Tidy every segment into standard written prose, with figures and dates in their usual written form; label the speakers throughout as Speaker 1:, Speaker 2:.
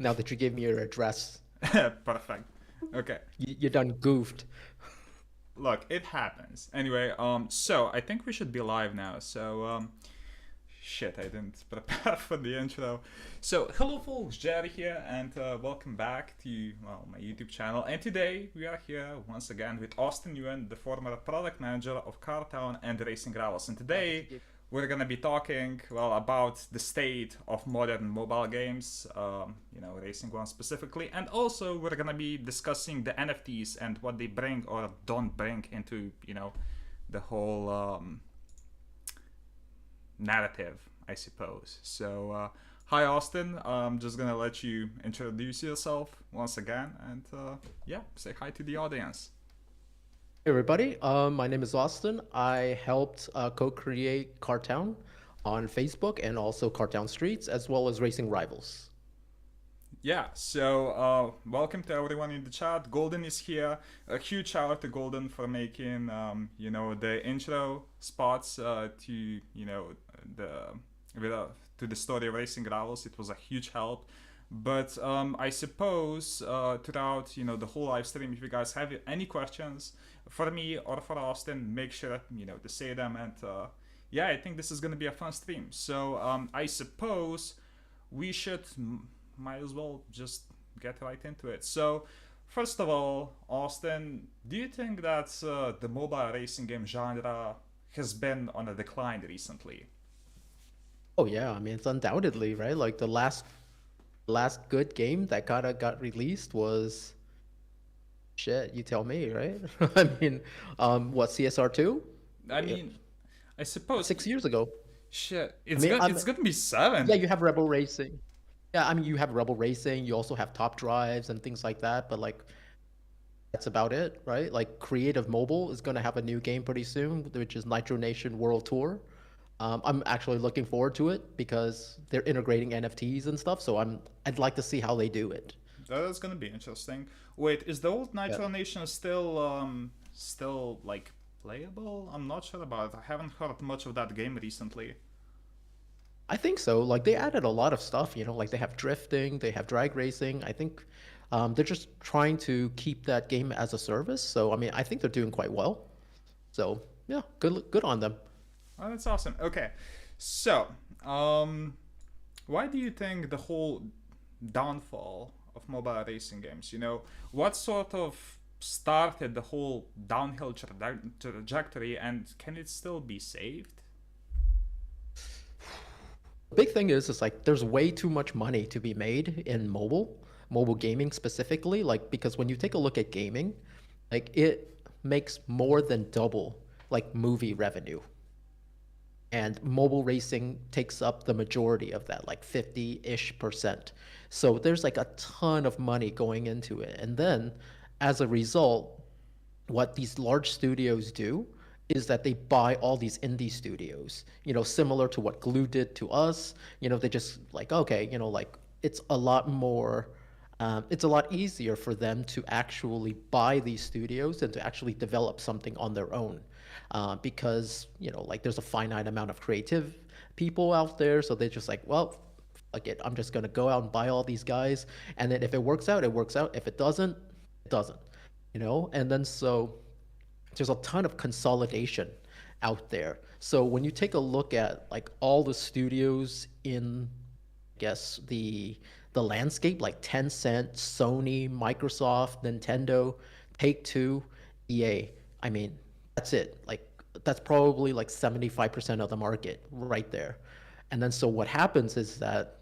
Speaker 1: now that you gave me your address.
Speaker 2: Perfect. Okay.
Speaker 1: You done goofed.
Speaker 2: Look, it happens. Anyway, so I think we should be live now. So, shit, I didn't prepare for the intro. So, hello folks, Jerry here, and welcome back to, well, my YouTube channel. And today, we are here once again with Austin Yuen, the former product manager of Cartown and Racing Rivals. And today, we're gonna be talking, well, about the state of modern mobile games, Racing One specifically, and also we're gonna be discussing the NFTs and what they bring or don't bring into, the whole narrative, I suppose. So, hi Austin, I'm just gonna let you introduce yourself once again, and say hi to the audience.
Speaker 1: Hey everybody, my name is Austin. I helped co-create Cartown on Facebook and also Cartown Streets, as well as Racing Rivals.
Speaker 2: Yeah, so welcome to everyone in the chat. Golden is here. A huge shout out to Golden for making, the intro spots to, the to the story of Racing Rivals. It was a huge help. But I suppose throughout, the whole live stream, if you guys have any questions for me or for Austin, make sure, to say them. And I think this is going to be a fun stream. So I suppose we should might as well just get right into it. So, first of all, Austin, do you think that the mobile racing game genre has been on a decline recently?
Speaker 1: Oh yeah, I mean it's undoubtedly right. Like the last good game that got released was shit. You tell me, right? I mean, what CSR2?
Speaker 2: I mean, I suppose
Speaker 1: 6 years ago.
Speaker 2: shit.
Speaker 1: I mean,
Speaker 2: It's gonna be seven.
Speaker 1: yeah, you have Rebel Racing. Yeah, I mean, you have Rebel Racing, you also have Top Drives and things like that, but like that's about it, right? Like Creative Mobile is going to have a new game pretty soon, which is Nitro Nation World Tour. I'm actually looking forward to it because they're integrating NFTs and stuff, so I'd like to see how they do it.
Speaker 2: That is gonna be interesting. Wait, is the old
Speaker 1: Yeah.
Speaker 2: Nitro Nation still like playable? I'm not sure about it. I haven't heard much of that game recently.
Speaker 1: I think so. Like they added a lot of stuff, like they have drifting, they have drag racing. I think they're just trying to keep that game as a service. So I mean, I think they're doing quite well. So yeah, good on them.
Speaker 2: Oh, that's awesome. Okay, so why do you think the whole downfall of mobile racing games? What sort of started the whole downhill trajectory, and can it still be saved?
Speaker 1: Big thing is like there's way too much money to be made in mobile gaming specifically. Like because when you take a look at gaming, like it makes more than double like movie revenue. And mobile racing takes up the majority of that, like 50-ish%. So there's like a ton of money going into it. And then as a result, what these large studios do is that they buy all these indie studios, similar to what Glue did to us. They just like, okay, like it's a lot more, it's a lot easier for them to actually buy these studios and to actually develop something on their own. Because, like there's a finite amount of creative people out there. So they're just like, well, fuck it, I'm just going to go out and buy all these guys. And then if it works out, it works out. If it doesn't, it doesn't, And then so there's a ton of consolidation out there. So when you take a look at like all the studios in, I guess, the landscape, like Tencent, Sony, Microsoft, Nintendo, Take-Two, EA, I mean, that's it. Like that's probably like 75% of the market right there. And then so what happens is that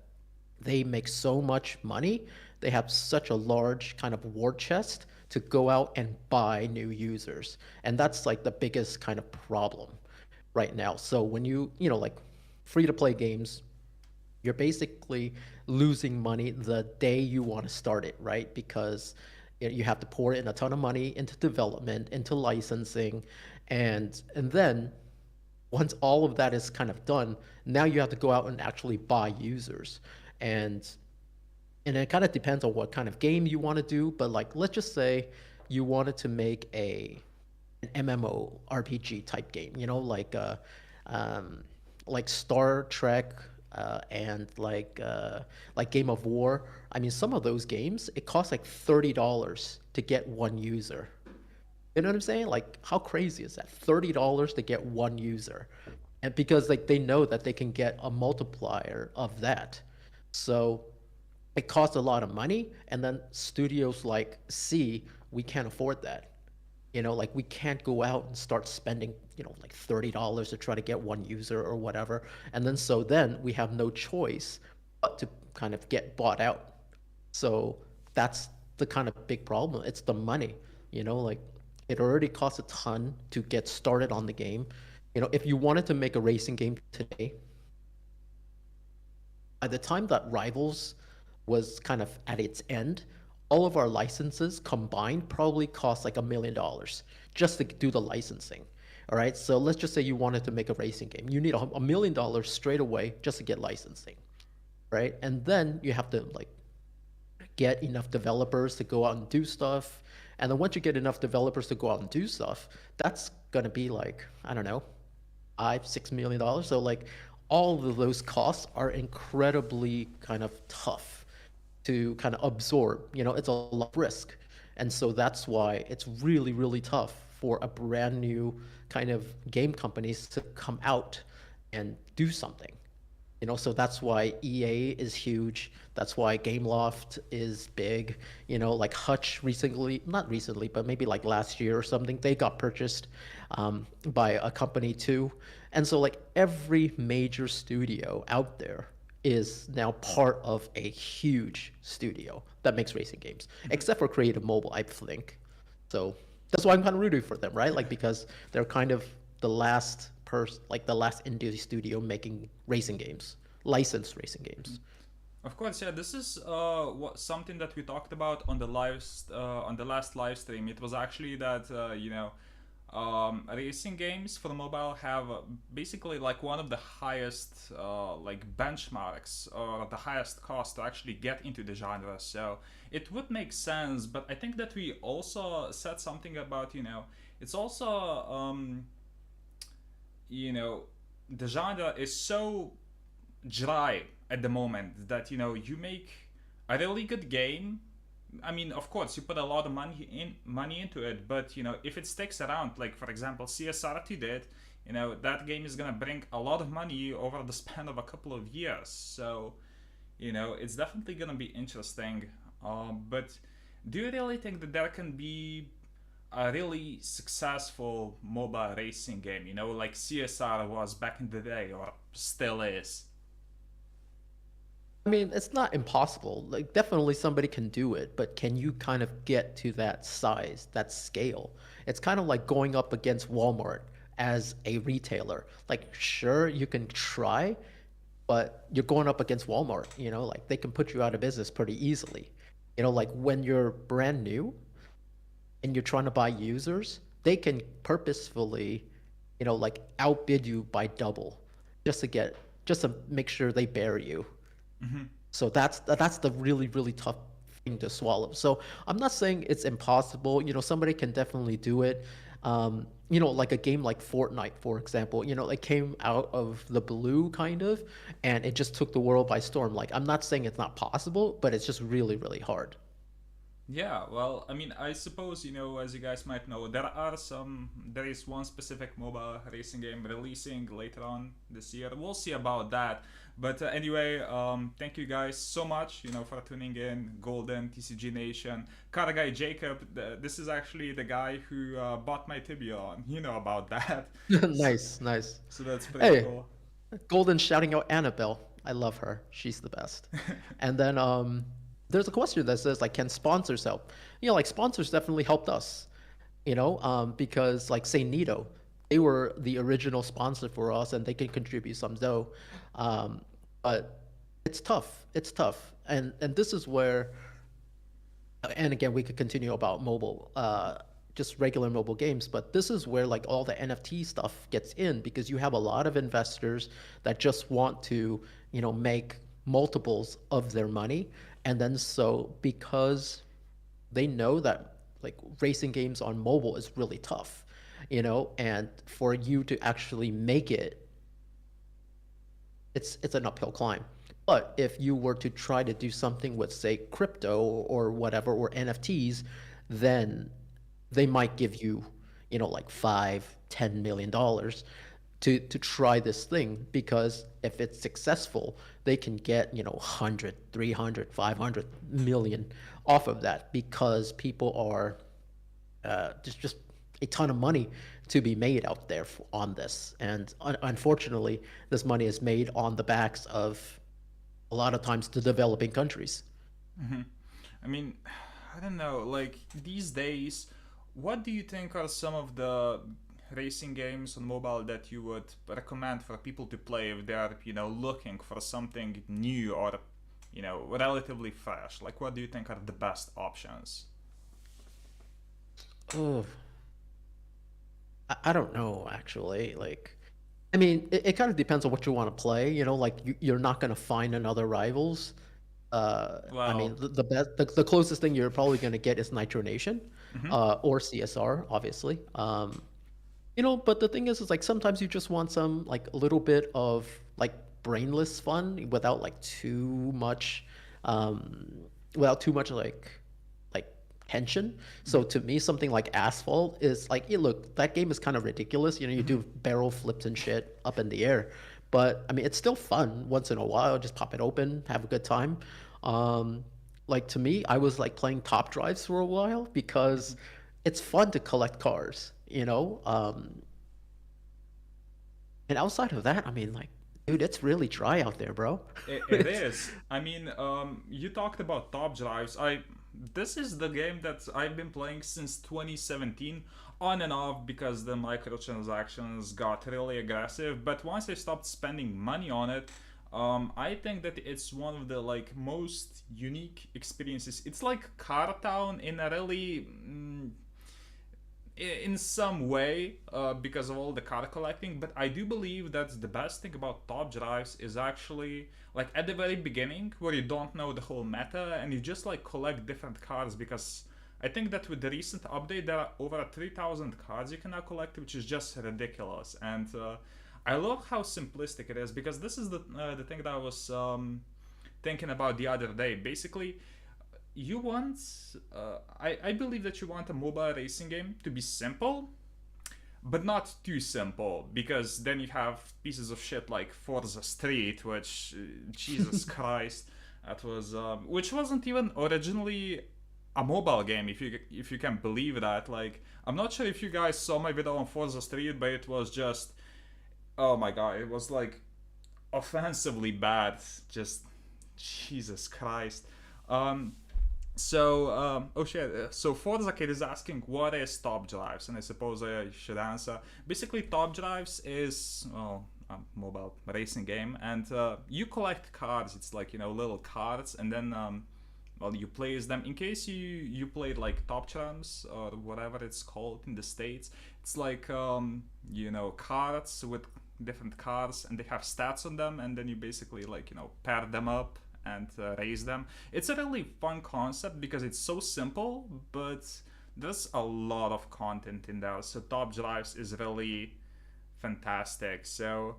Speaker 1: they make so much money, they have such a large kind of war chest to go out and buy new users. And that's like the biggest kind of problem right now. So when like free to play games, you're basically losing money the day you want to start it, right? Because you have to pour in a ton of money into development, into licensing, and then once all of that is kind of done, now you have to go out and actually buy users. And and it kind of depends on what kind of game you want to do, but like let's just say you wanted to make an MMO RPG type game, um, like Star Trek and like Game of War. I mean, some of those games it costs like $30 to get one user. You know what I'm saying? Like, how crazy is that? $30 to get one user, and because like they know that they can get a multiplier of that, so it costs a lot of money. And then studios like see we can't afford that. Like we can't go out and start spending, like $30 to try to get one user or whatever. And then we have no choice but to kind of get bought out. So that's the kind of big problem. It's the money, like it already costs a ton to get started on the game. If you wanted to make a racing game today, by the time that Rivals was kind of at its end, all of our licenses combined probably cost like $1 million just to do the licensing. All right, so let's just say you wanted to make a racing game. You need $1 million straight away just to get licensing, right? And then you have to like get enough developers to go out and do stuff. And then once you get enough developers to go out and do stuff, that's gonna be like, I don't know, $5-6 million. So like all of those costs are incredibly kind of tough to kind of absorb. It's a lot of risk. And so that's why it's really, really tough for a brand new kind of game companies to come out and do something. So that's why EA is huge. That's why Gameloft is big. Like Hutch recently, not recently, but maybe like last year or something, they got purchased by a company too. And so like every major studio out there is now part of a huge studio that makes racing games, except for Creative Mobile, I think. So that's why I'm kind of rooting for them, right? Like because they're kind of the last the last indie studio making racing games, licensed racing games.
Speaker 2: Of course, yeah. This is something that we talked about on the on the last live stream. It was actually that racing games for mobile have basically like one of the highest like benchmarks or the highest cost to actually get into the genre. So it would make sense, but I think that we also said something about it's also the genre is so dry at the moment that you make a really good game. I mean, of course, you put a lot of money into it, but if it sticks around, like for example, CSR2 did, that game is gonna bring a lot of money over the span of a couple of years. So, it's definitely gonna be interesting. But do you really think that there can be a really successful mobile racing game? Like CSR was back in the day, or still is?
Speaker 1: I mean, it's not impossible. Like, definitely somebody can do it, but can you kind of get to that size, that scale? It's kind of like going up against Walmart as a retailer. Like, sure, you can try, but you're going up against Walmart, like they can put you out of business pretty easily. Like when you're brand new and you're trying to buy users, they can purposefully, like outbid you by double just to make sure they bury you. So that's the really, really tough thing to swallow. So I'm not saying it's impossible. Somebody can definitely do it. Like a game like Fortnite, for example, it came out of the blue kind of, and it just took the world by storm. Like, I'm not saying it's not possible, but it's just really, really hard.
Speaker 2: Yeah, well, I mean, I suppose, as you guys might know, there is one specific mobile racing game releasing later on this year. We'll see about that. But anyway, thank you guys so much, for tuning in. Golden, TCG Nation, Car Guy Jacob. This is actually the guy who bought my Tibia on. You know about that.
Speaker 1: Nice, nice.
Speaker 2: So that's pretty
Speaker 1: Hey,
Speaker 2: cool.
Speaker 1: Golden shouting out Annabelle. I love her. She's the best. And then there's a question that says like, can sponsors help? Like sponsors definitely helped us. Because like say Nito, they were the original sponsor for us, and they can contribute some dough. But it's tough. It's tough, and this is where, and again, we could continue about mobile, just regular mobile games, but this is where like all the NFT stuff gets in, because you have a lot of investors that just want to, make multiples of their money. And then so because they know that like racing games on mobile is really tough, and for you to actually make it it's an uphill climb. But if you were to try to do something with, say, crypto or whatever, or NFTs, then they might give you, like 5, $10 million to try this thing, because if it's successful, they can get, 100, 300, 500 million off of that, because people are just a ton of money to be made out there on this. And unfortunately, this money is made on the backs of a lot of times the developing countries.
Speaker 2: I mean, I don't know. Like these days, what do you think are some of the racing games on mobile that you would recommend for people to play if they are, looking for something new or, relatively fresh? Like, what do you think are the best options?
Speaker 1: Oh, I don't know actually. Like, I mean, it kind of depends on what you want to play. Like you're not going to find another rivals. I mean,
Speaker 2: Well,
Speaker 1: the best, the closest thing you're probably going to get is Nitro Nation,
Speaker 2: hmm
Speaker 1: or CSR, obviously. But the thing is like sometimes you just want some like a little bit of like brainless fun um, without too much like tension. So to me, something like Asphalt is like, yeah, look, that game is kind of ridiculous. You do barrel flips and shit up in the air, but I mean, it's still fun once in a while. Just pop it open, have a good time. Um, like to me, I was like playing Top Drives for a while because it's fun to collect cars. And outside of that, I mean, like, dude, it's really dry out there, bro.
Speaker 2: it is. I mean, you talked about top drives. This is the game that I've been playing since 2017, on and off because the microtransactions got really aggressive. But once I stopped spending money on it, I think that it's one of the like most unique experiences. It's like Car Town in a really in some way because of all the card collecting, but I do believe that the best thing about top drives is actually like at the very beginning where you don't know the whole meta and you just like collect different cards, because I think that with the recent update there are over 3,000 cards you can now collect, which is just ridiculous. And I love how simplistic it is, because this is the thing that I was thinking about the other day. Basically, you want I believe that you want a mobile racing game to be simple, but not too simple, because then you have pieces of shit like Forza Street, which Jesus Christ, that was which wasn't even originally a mobile game, if you can believe that. Like, I'm not sure if you guys saw my video on Forza Street, but it was just, oh my god, it was like offensively bad, just Jesus Christ. um oh shit. So Forza Kid is asking what is top drives, and I suppose I should answer. Basically, top drives is, well, a mobile racing game, and you collect cards. It's like, little cards, and then well, you place them. In case you played like Top Charms or whatever it's called in the States, it's like cards with different cards, and they have stats on them, and then you basically like pair them up and raise them. It's a really fun concept because it's so simple, but there's a lot of content in there. So Top Drives is really fantastic. So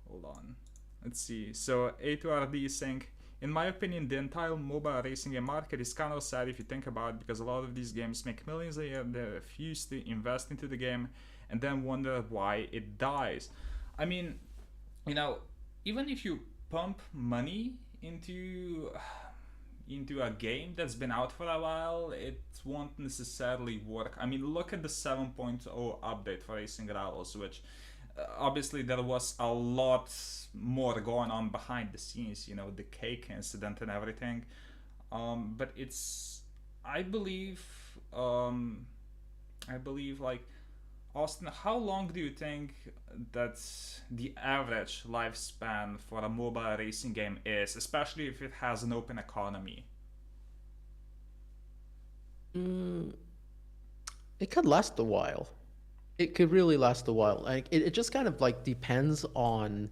Speaker 2: hold on, let's see. So A2RD is saying, in my opinion, the entire mobile racing game market is kind of sad if you think about it, because a lot of these games make millions a year, they refuse to invest into the game, and then wonder why it dies. I mean, you know, even if you pump money into a game that's been out for a while, it won't necessarily work. I mean, look at the 7.0 update for Racing Rivals, which obviously there was a lot more going on behind the scenes, the cake incident and everything. But it's, I believe, like, Austin, how long do you think that the average lifespan for a mobile racing game is, especially if it has an open economy?
Speaker 1: Mm, it could last a while. It could really last a while. Like it just kind of like depends on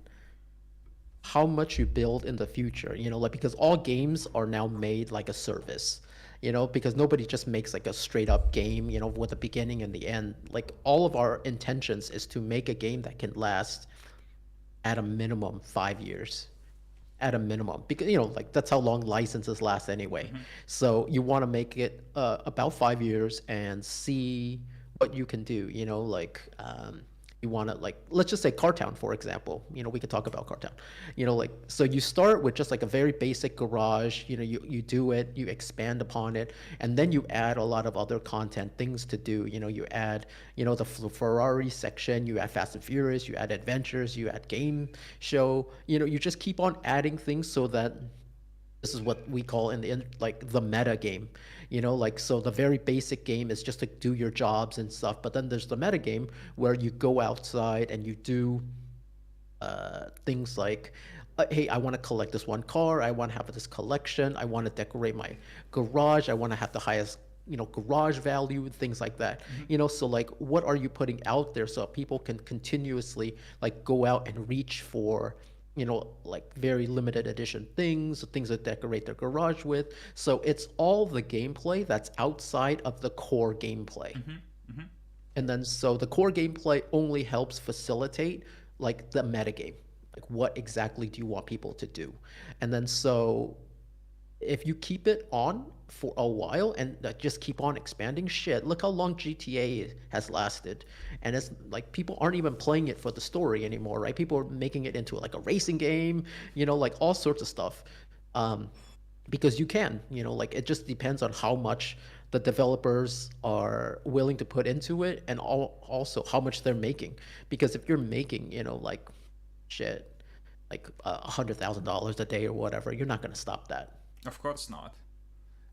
Speaker 1: how much you build in the future, like because all games are now made like a service, because nobody just makes like a straight up game, with a beginning and the end. Like all of our intentions is to make a game that can last at a minimum 5 years. At a minimum, because like that's how long licenses last anyway.
Speaker 2: Mm-hmm.
Speaker 1: So you want to make it about 5 years and see what you can do. Like you want to, like, let's just say Cartown, for example. We could talk about Cartown. Like, so you start with just like a very basic garage. You do it, you expand upon it, and then you add a lot of other content, things to do. You add, the Ferrari section, you add Fast and Furious, you add adventures, you add game show. You just keep on adding things so that this is what we call like the meta game. Like, so the very basic game is just to do your jobs and stuff, but then there's the meta game where you go outside and you do things like, hey, I want to collect this one car, I want to have this collection, I want to decorate my garage, I want to have the highest garage value, things like that. So like, what are you putting out there so people can continuously like go out and reach for like very limited edition things to decorate their garage with. So it's all the gameplay that's outside of the core gameplay. And then so the core gameplay only helps facilitate like the metagame. Like, what exactly do you want people to do? And then so if you keep it on for a while and just keep on expanding, shit, look how long GTA has lasted. And it's like people aren't even playing it for the story anymore, right? People are making it into like a racing game, like all sorts of stuff. Because you can, like, it just depends on how much the developers are willing to put into it, and also how much they're making. Because if you're making, like, shit, like $100,000 a day or whatever, you're not going to stop that.
Speaker 2: Of course not.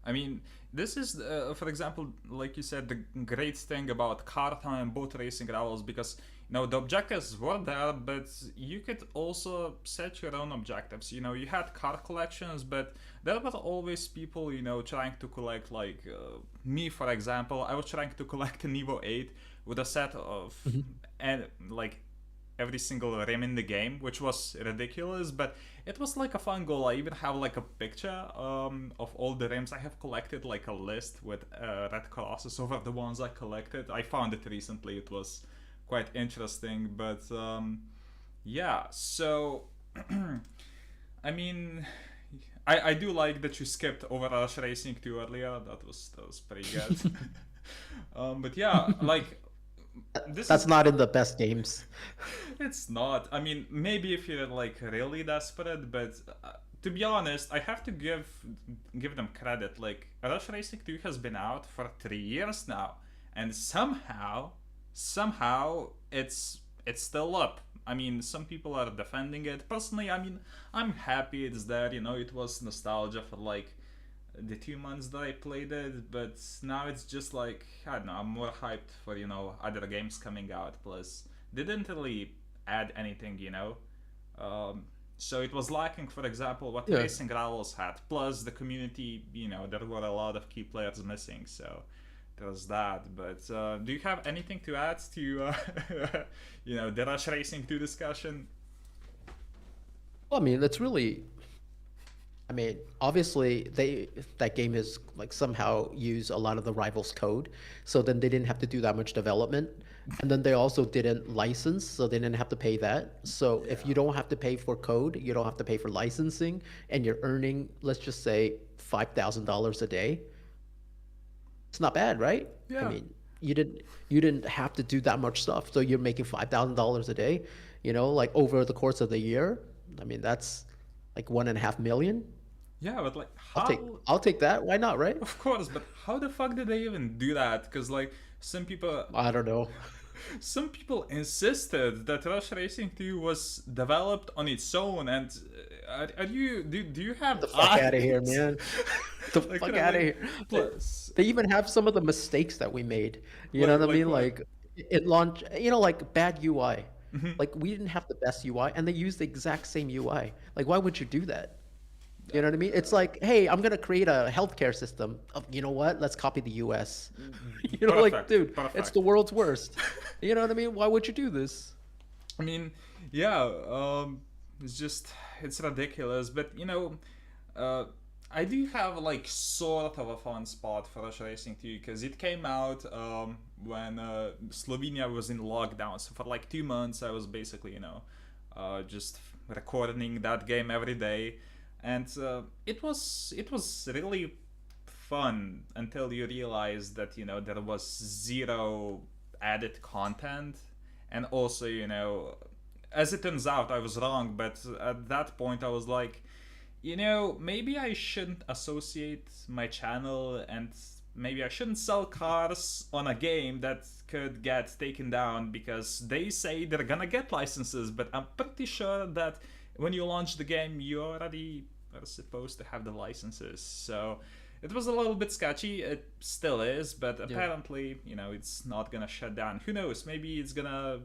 Speaker 2: I mean, this is, for example, like you said, the great thing about Cartoon and boat racing rivals, because the objectives were there, but you could also set your own objectives. You had car collections, but there were always people, trying to collect, like me, for example. I was trying to collect an Evo 8 with a set of, and like every single rim in the game, which was ridiculous, but it was like a fun goal. I even have like a picture of all the rims I have collected, like a list with red crosses over the ones I collected. I found it recently. It was quite interesting, but yeah, so I mean, I do like that you skipped over Rush Racing 2 earlier. That was pretty good. But yeah, like,
Speaker 1: That's not in the best games.
Speaker 2: It's not. I mean, maybe if you're like really desperate, but to be honest, I have to give them credit. Like, Rush Racing 2 has been out for 3 years now, and somehow it's still up. I mean, some people are defending it. Personally, I mean, I'm happy it's there. It was nostalgia for like the 2 months that I played it, but now it's just like, I don't know, I'm more hyped for other games coming out. Plus, they didn't really add anything, so it was lacking, for example, what Racing Rivals had. Plus, the community, there were a lot of key players missing, so there's that. But do you have anything to add to the Rush Racing 2 discussion?
Speaker 1: Well, I mean, that's really, I mean, obviously that game is like somehow use a lot of the rivals code, so then they didn't have to do that much development, and then they also didn't license, so they didn't have to pay that. So if you don't have to pay for code, you don't have to pay for licensing, and you're earning, let's just say, $5,000 a day. It's not bad, right?
Speaker 2: Yeah.
Speaker 1: I mean, you didn't have to do that much stuff, so you're making $5,000 a day, like over the course of the year. I mean, that's like 1.5 million.
Speaker 2: Yeah, but like,
Speaker 1: I'll take that. Why not, right?
Speaker 2: Of course, but how the fuck did they even do that? Because like, some people,
Speaker 1: I don't know.
Speaker 2: some people insisted that Rush Racing 2 was developed on its own, and do you have
Speaker 1: The fuck out of here, man. The
Speaker 2: Like,
Speaker 1: fuck out of here. They even have some of the mistakes that we made. You know what I mean?
Speaker 2: what?
Speaker 1: Like, it launched, like bad UI. Like, we didn't have the best UI, and they used the exact same UI. Like, why would you do that? You know what I mean? It's like, hey, I'm gonna create a healthcare system. You know what? Let's copy the US. Like,
Speaker 2: Perfect,
Speaker 1: dude, it's
Speaker 2: perfect.
Speaker 1: the world's worst. You know what I mean? Why would you do this?
Speaker 2: I mean, yeah, it's ridiculous, but I do have like sort of a fun spot for Rush Racing 2, because it came out when Slovenia was in lockdown. So for like 2 months, I was basically just recording that game every day, and it was really fun until you realize that there was zero added content, and also as it turns out I was wrong, but at that point I was like, maybe I shouldn't associate my channel, and maybe I shouldn't sell cars on a game that could get taken down because they say they're gonna get licenses, but I'm pretty sure that when you launch the game, you already are supposed to have the licenses. So it was a little bit sketchy. It still is, but
Speaker 1: Yeah.
Speaker 2: apparently, it's not gonna shut down. Who knows? Maybe it's gonna,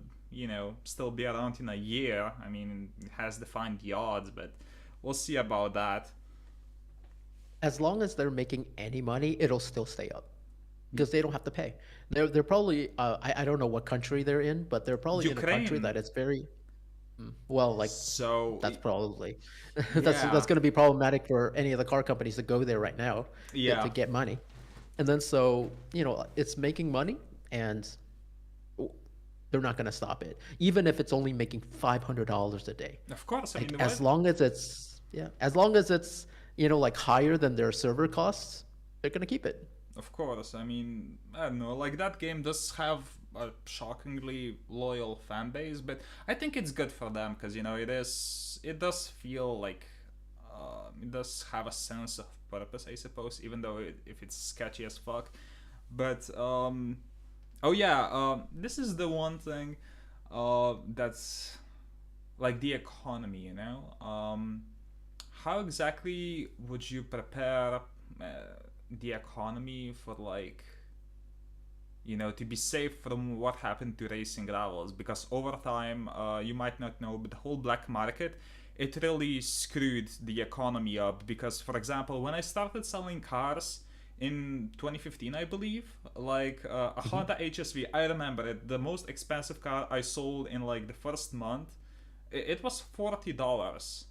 Speaker 2: still be around in a year. I mean, it has defined the odds, but we'll see about that.
Speaker 1: As long as they're making any money, it'll still stay up because they don't have to pay. They're probably I don't know what country they're in, but they're probably in a country
Speaker 2: Ukraine.
Speaker 1: that is very well, like
Speaker 2: So
Speaker 1: that's probably that's
Speaker 2: yeah,
Speaker 1: going to be problematic for any of the car companies to go there right now to
Speaker 2: yeah.
Speaker 1: get money. And then so, it's making money and they're not going to stop it. Even if it's only making $500 a day.
Speaker 2: Of course. I
Speaker 1: Like
Speaker 2: mean,
Speaker 1: as
Speaker 2: what?
Speaker 1: long as it's as long as it's, like higher than their server costs, they're going to keep it.
Speaker 2: Of course. I mean, I don't know. Like that game does have a shockingly loyal fan base, but I think it's good for them because it does feel like it does have a sense of purpose, I suppose, even though if it's sketchy as fuck. But oh yeah, this is the one thing that's like the economy. How exactly would you prepare the economy for like to be safe from what happened to racing rivals? Because over time, you might not know, but the whole black market, it really screwed the economy up. Because, for example, when I started selling cars in 2015, I believe, like a
Speaker 1: Hmm.
Speaker 2: Honda HSV, I remember it. The most expensive car I sold in like the first month, it was $40,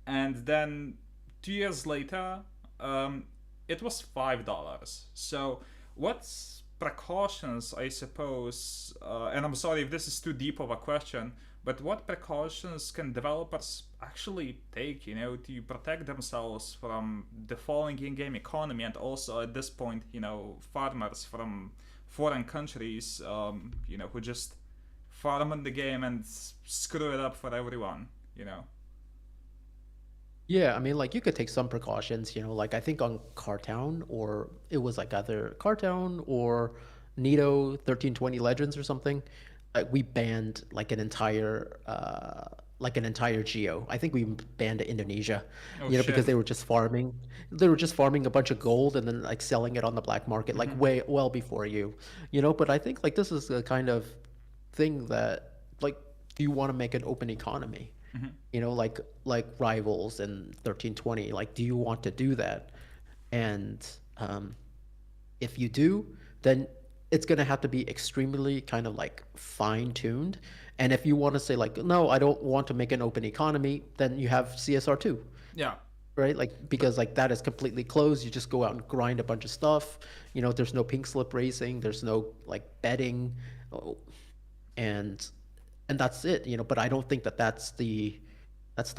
Speaker 2: and then 2 years later, um, it was $5. So, what's precautions, I suppose, and I'm sorry if this is too deep of a question, but what precautions can developers actually take, to protect themselves from the falling in-game economy, and also at this point, farmers from foreign countries, who just farm in the game and screw it up for everyone.
Speaker 1: Yeah, I mean, like you could take some precautions, like I think on Cartown or it was like either Cartown or Nito 1320 Legends or something. We banned like an entire geo. I think we banned Indonesia,
Speaker 2: Oh shit.
Speaker 1: because they were just farming. They were just farming a bunch of gold and then like selling it on the black market like
Speaker 2: Mm-hmm.
Speaker 1: way well before you. But I think like this is the kind of thing that like do you want to make an open economy?
Speaker 2: Mm-hmm.
Speaker 1: Like rivals and 1320, like do you want to do that? And if you do, then it's going to have to be extremely kind of like fine tuned. And if you want to say like no, I don't want to make an open economy, then you have CSR2,
Speaker 2: Yeah.
Speaker 1: right? Like because like that is completely closed. You just go out and grind a bunch of stuff. There's no pink slip racing, there's no like betting. Oh, and that's it. But I don't think that that's the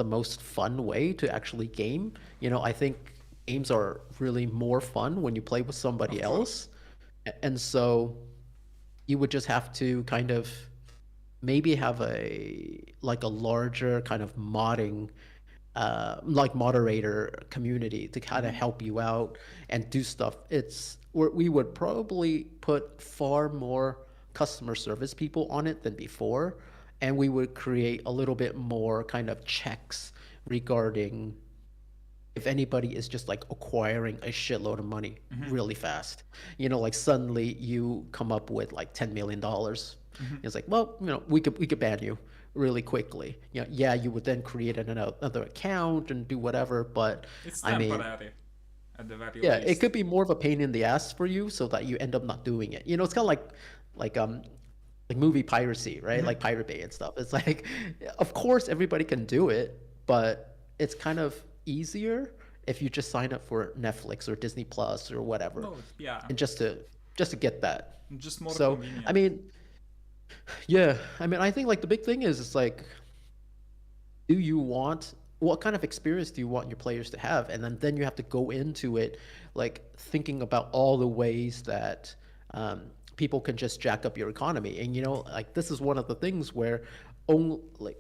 Speaker 1: most fun way to actually game. I think games are really more fun when you play with somebody
Speaker 2: Of course.
Speaker 1: else. And so you would just have to kind of maybe have a larger kind of modding like moderator community to kind of
Speaker 2: Mm-hmm.
Speaker 1: help you out and do stuff. We would probably put far more customer service people on it than before, and we would create a little bit more kind of checks regarding if anybody is just like acquiring a shitload of money
Speaker 2: Mm-hmm.
Speaker 1: really fast. Like suddenly you come up with like $10 million.
Speaker 2: Mm-hmm.
Speaker 1: It's like, well, we could ban you really quickly. Yeah, you would then create another account and do whatever, but
Speaker 2: It's
Speaker 1: I mean,
Speaker 2: temporary, at the very
Speaker 1: yeah, it
Speaker 2: least.
Speaker 1: could be more of a pain in the ass for you so that you end up not doing it. It's kind of like like movie piracy, right?
Speaker 2: Mm-hmm.
Speaker 1: Like Pirate Bay and stuff. It's like of course everybody can do it, but it's kind of easier if you just sign up for Netflix or Disney Plus or whatever.
Speaker 2: No, yeah,
Speaker 1: And just to get that.
Speaker 2: just more
Speaker 1: So, I
Speaker 2: convenient.
Speaker 1: mean, yeah, I mean, I think like the big thing is it's like do you want, what kind of experience do you want your players to have? And then you have to go into it like thinking about all the ways that people can just jack up your economy. And like this is one of the things where only like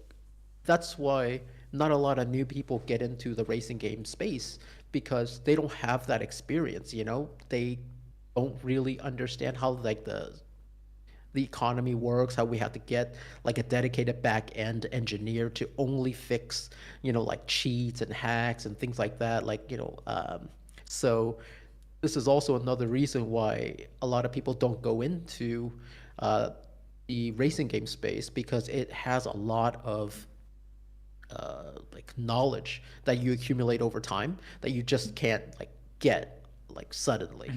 Speaker 1: that's why not a lot of new people get into the racing game space because they don't have that experience. They don't really understand how like the economy works, how we have to get like a dedicated back end engineer to only fix, like cheats and hacks and things like that. So this is also another reason why a lot of people don't go into uh, the racing game space because it has a lot of like knowledge that you accumulate over time that you just can't like get like suddenly.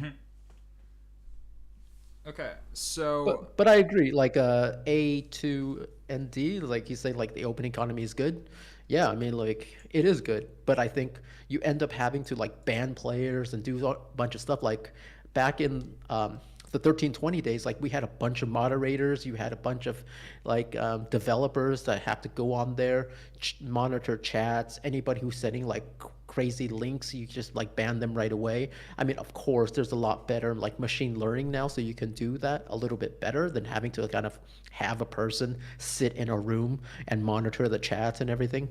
Speaker 2: Okay, so
Speaker 1: But I agree. Like A to and D, like you say, like the open economy is good. Yeah, I mean, like it is good, but I think you end up having to like ban players and do a bunch of stuff. Like back in the 1320 days, like we had a bunch of moderators. You had a bunch of like developers that have to go on there, monitor chats. Anybody who's sending like crazy links, you just like ban them right away. I mean, of course, there's a lot better like machine learning now, so you can do that a little bit better than having to kind of have a person sit in a room and monitor the chats and everything.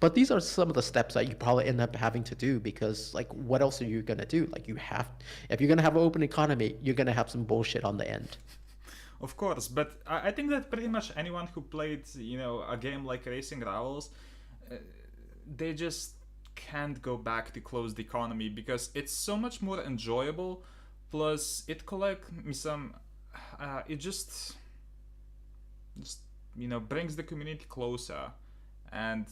Speaker 1: But these are some of the steps that you probably end up having to do because like what else are you gonna do? Like you have, if you're gonna have an open economy, you're gonna have some bullshit on the end.
Speaker 2: of course, but I think that pretty much anyone who played, a game like Racing Rivals, they just can't go back to closed economy because it's so much more enjoyable. Plus, it collect me some. It just brings the community closer, and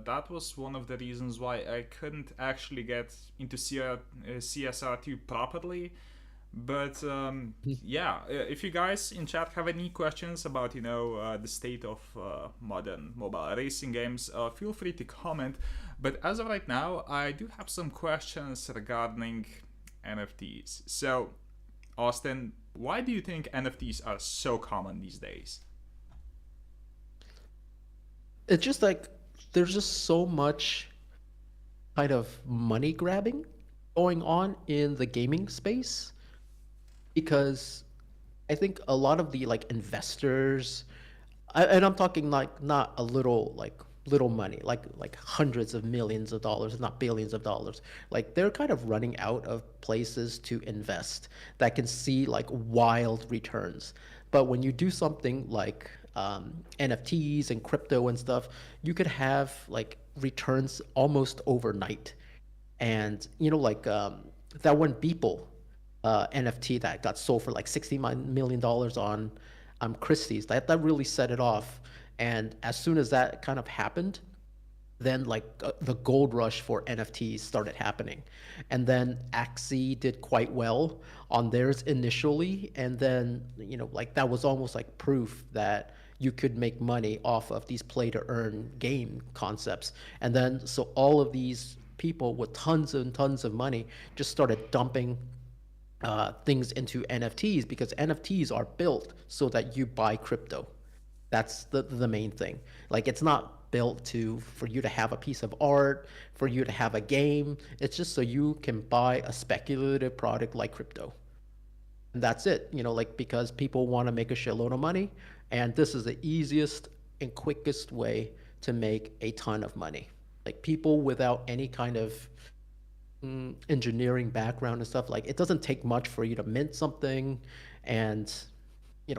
Speaker 2: that was one of the reasons why I couldn't actually get into CSR2 properly. But yeah, if you guys in chat have any questions about the state of modern mobile racing games, feel free to comment. But as of right now, I do have some questions regarding NFTs. So, Austin, why do you think NFTs are so common these days?
Speaker 1: It's just like there's just so much kind of money grabbing going on in the gaming space because I think a lot of the like investors, and I'm talking like not a little like little money, like hundreds of millions of dollars, not billions of dollars. Like they're kind of running out of places to invest that can see like wild returns. But when you do something like NFTs and crypto and stuff, you could have like returns almost overnight. And like that one Beeple NFT that got sold for like $60 million on Christie's. That really set it off. And as soon as that kind of happened, then like the gold rush for NFTs started happening. And then Axie did quite well on theirs initially. And then, like that was almost like proof that you could make money off of these play to earn game concepts. And then so all of these people with tons and tons of money just started dumping things into NFTs because NFTs are built so that you buy crypto. That's the main thing. Like it's not built to for you to have a piece of art, for you to have a game. It's just so you can buy a speculative product like crypto. And that's it. Like because people want to make a shitload of money, and this is the easiest and quickest way to make a ton of money. Like people without any kind of engineering background and stuff, like it doesn't take much for you to mint something and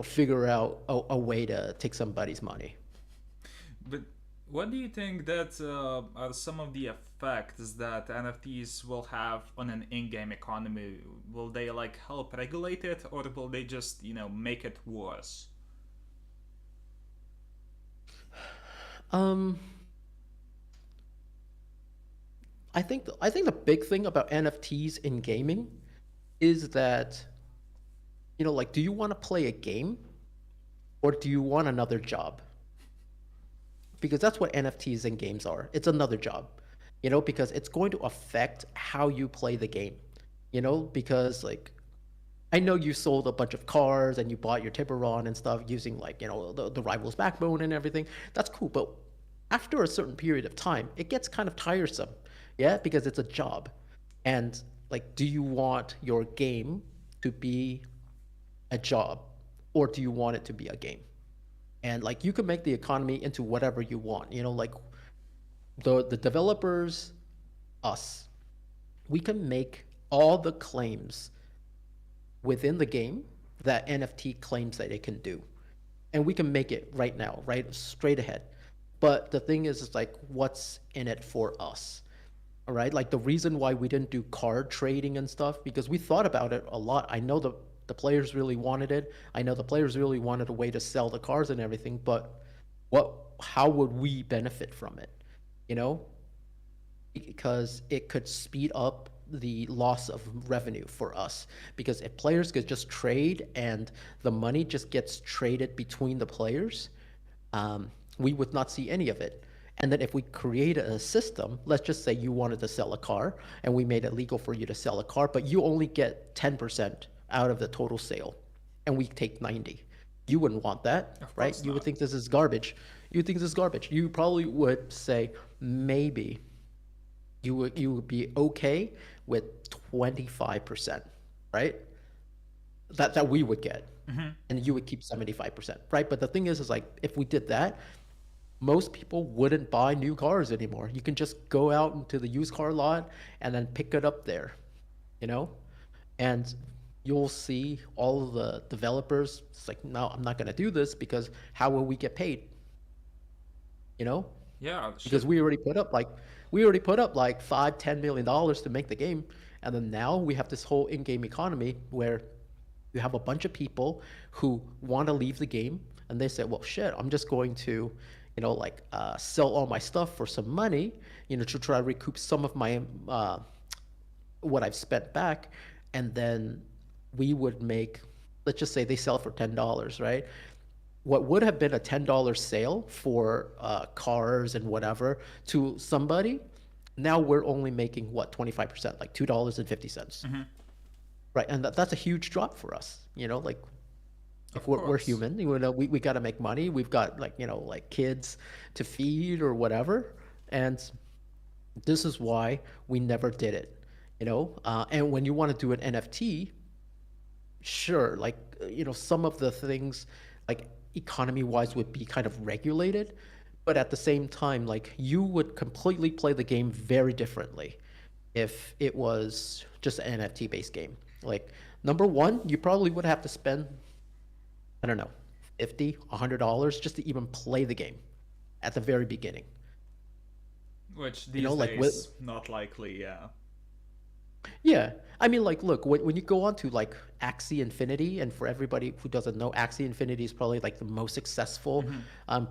Speaker 1: figure out a way to take somebody's money.
Speaker 2: But what do you think that are some of the effects that NFTs will have on an in-game economy? Will they like help regulate it, or will they just make it worse?
Speaker 1: um I think the big thing about NFTs in gaming is that like do you want to play a game or do you want another job? Because that's what NFTs and games are. It's another job, because it's going to affect how you play the game, because like I know you sold a bunch of cars and you bought your Tiburon and stuff using like, the rival's backbone and everything. That's cool. But after a certain period of time, it gets kind of tiresome. Yeah, because it's a job. And like, do you want your game to be a job or do you want it to be a game? And like you can make the economy into whatever you want. Like the developers, us, we can make all the claims within the game that NFT claims that it can do. And we can make it right now, right? Straight ahead. But the thing is like, what's in it for us? All right. Like the reason why we didn't do card trading and stuff, because we thought about it a lot. I know the players really wanted it. I know the players really wanted a way to sell the cards and everything, but how would we benefit from it? You know, because it could speed up the loss of revenue for us. Because if players could just trade and the money just gets traded between the players, we would not see any of it. And then if we create a system, let's just say you wanted to sell a car and we made it legal for you to sell a car, but you only get 10% out of the total sale and we take 90. You wouldn't want that, right? You would think this is garbage. You would think this is garbage. You probably would say maybe you would be okay with 25%, right? That we would get. And you would keep 75%, right? But the thing is like if we did that, most people wouldn't buy new cars anymore. You can just go out into the used car lot and then pick it up there, you know? And you'll see all of the developers, it's like, no, I'm not going to do this because how will we get paid? You know?
Speaker 2: Yeah,
Speaker 1: Because we already put up like $5-10 million to make the game. And then now we have this whole in-game economy where you have a bunch of people who want to leave the game and they say, well, shit, I'm just going to, sell all my stuff for some money, to try to recoup some of my, what I've spent back. And then we would make, let's just say they sell for $10, right? What would have been a $10 sale for cars and whatever to somebody, now we're only making what, 25%, like $2.50. Right, and that's a huge drop for us. Like if we're human, we got to make money. We've got like kids to feed or whatever, and this is why we never did it. And when you want to do an NFT, sure, like some of the things like economy wise would be kind of regulated, but at the same time, like you would completely play the game very differently if it was just an NFT based game. Like number one, you probably would have to spend, I don't know, $50-100 just to even play the game at the very beginning.
Speaker 2: Which these days not likely, yeah.
Speaker 1: Yeah, I mean, like, look, when you go on to like Axie Infinity, and for everybody who doesn't know, Axie Infinity is probably like the most successful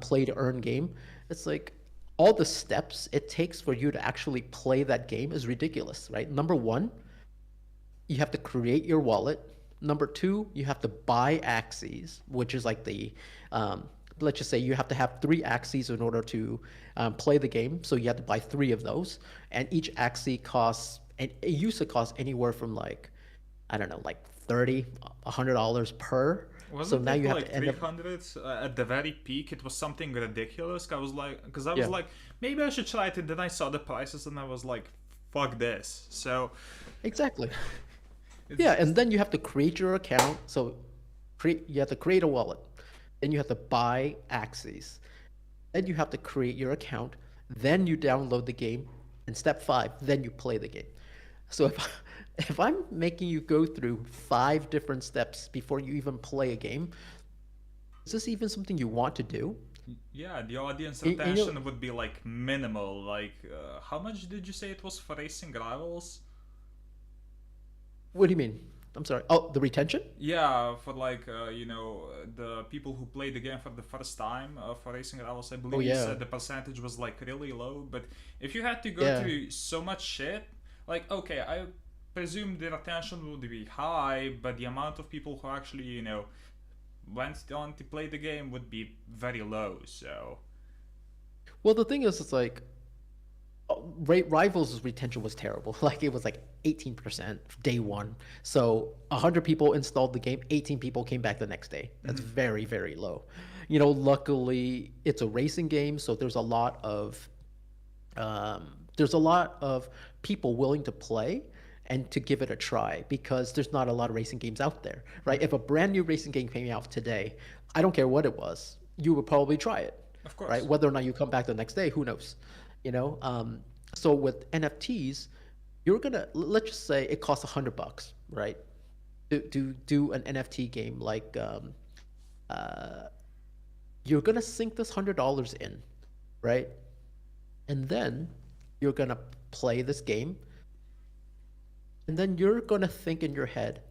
Speaker 1: play to earn game. It's like all the steps it takes for you to actually play that game is ridiculous, right? Number one, you have to create your wallet. Number two, you have to buy Axies, which is like the, let's just say you have to have 3 Axies in order to play the game. So you have to buy 3 of those. And each Axie costs, and it used to cost anywhere from like, I don't know, like $30-100 per.
Speaker 2: Wasn't
Speaker 1: so now
Speaker 2: it
Speaker 1: you have
Speaker 2: like
Speaker 1: to end
Speaker 2: 300 at the very peak? It was something ridiculous. I was like, because I was like, maybe I should try it. And then I saw the prices and I was like, fuck this. So
Speaker 1: exactly. Yeah, and then you have to create your account. So you have to create a wallet. Then you have to buy Axies. Then you have to create your account. Then you download the game. And step 5, then you play the game. So if I'm making you go through 5 different steps before you even play a game, is this even something you want to do?
Speaker 2: Yeah, the audience retention would be like minimal. Like, how much did you say it was for Racing Rivals?
Speaker 1: What do you mean? I'm sorry. Oh, the retention?
Speaker 2: Yeah, for like, the people who play the game for the first time for Racing Rivals, I believe you said the percentage was like really low. But if you had to go through so much shit, like, okay, I presume the retention would be high, but the amount of people who actually, went on to play the game would be very low, so...
Speaker 1: Well, the thing is, it's like, Rivals' retention was terrible. Like it was like 18% day one. So 100 people installed the game, 18 people came back the next day. That's very, very low. luckily it's a racing game, so there's a lot of people willing to play and to give it a try because there's not a lot of racing games out there, right? If a brand new racing game came out today, I don't care what it was, you would probably try it,
Speaker 2: Of
Speaker 1: right?
Speaker 2: course.
Speaker 1: Whether or not you come back the next day, who knows? So with NFTs, you're gonna let's just say it costs $100, right? Do an NFT game like you're gonna sink this $100 in, right? And then you're gonna play this game, and then you're gonna think in your head,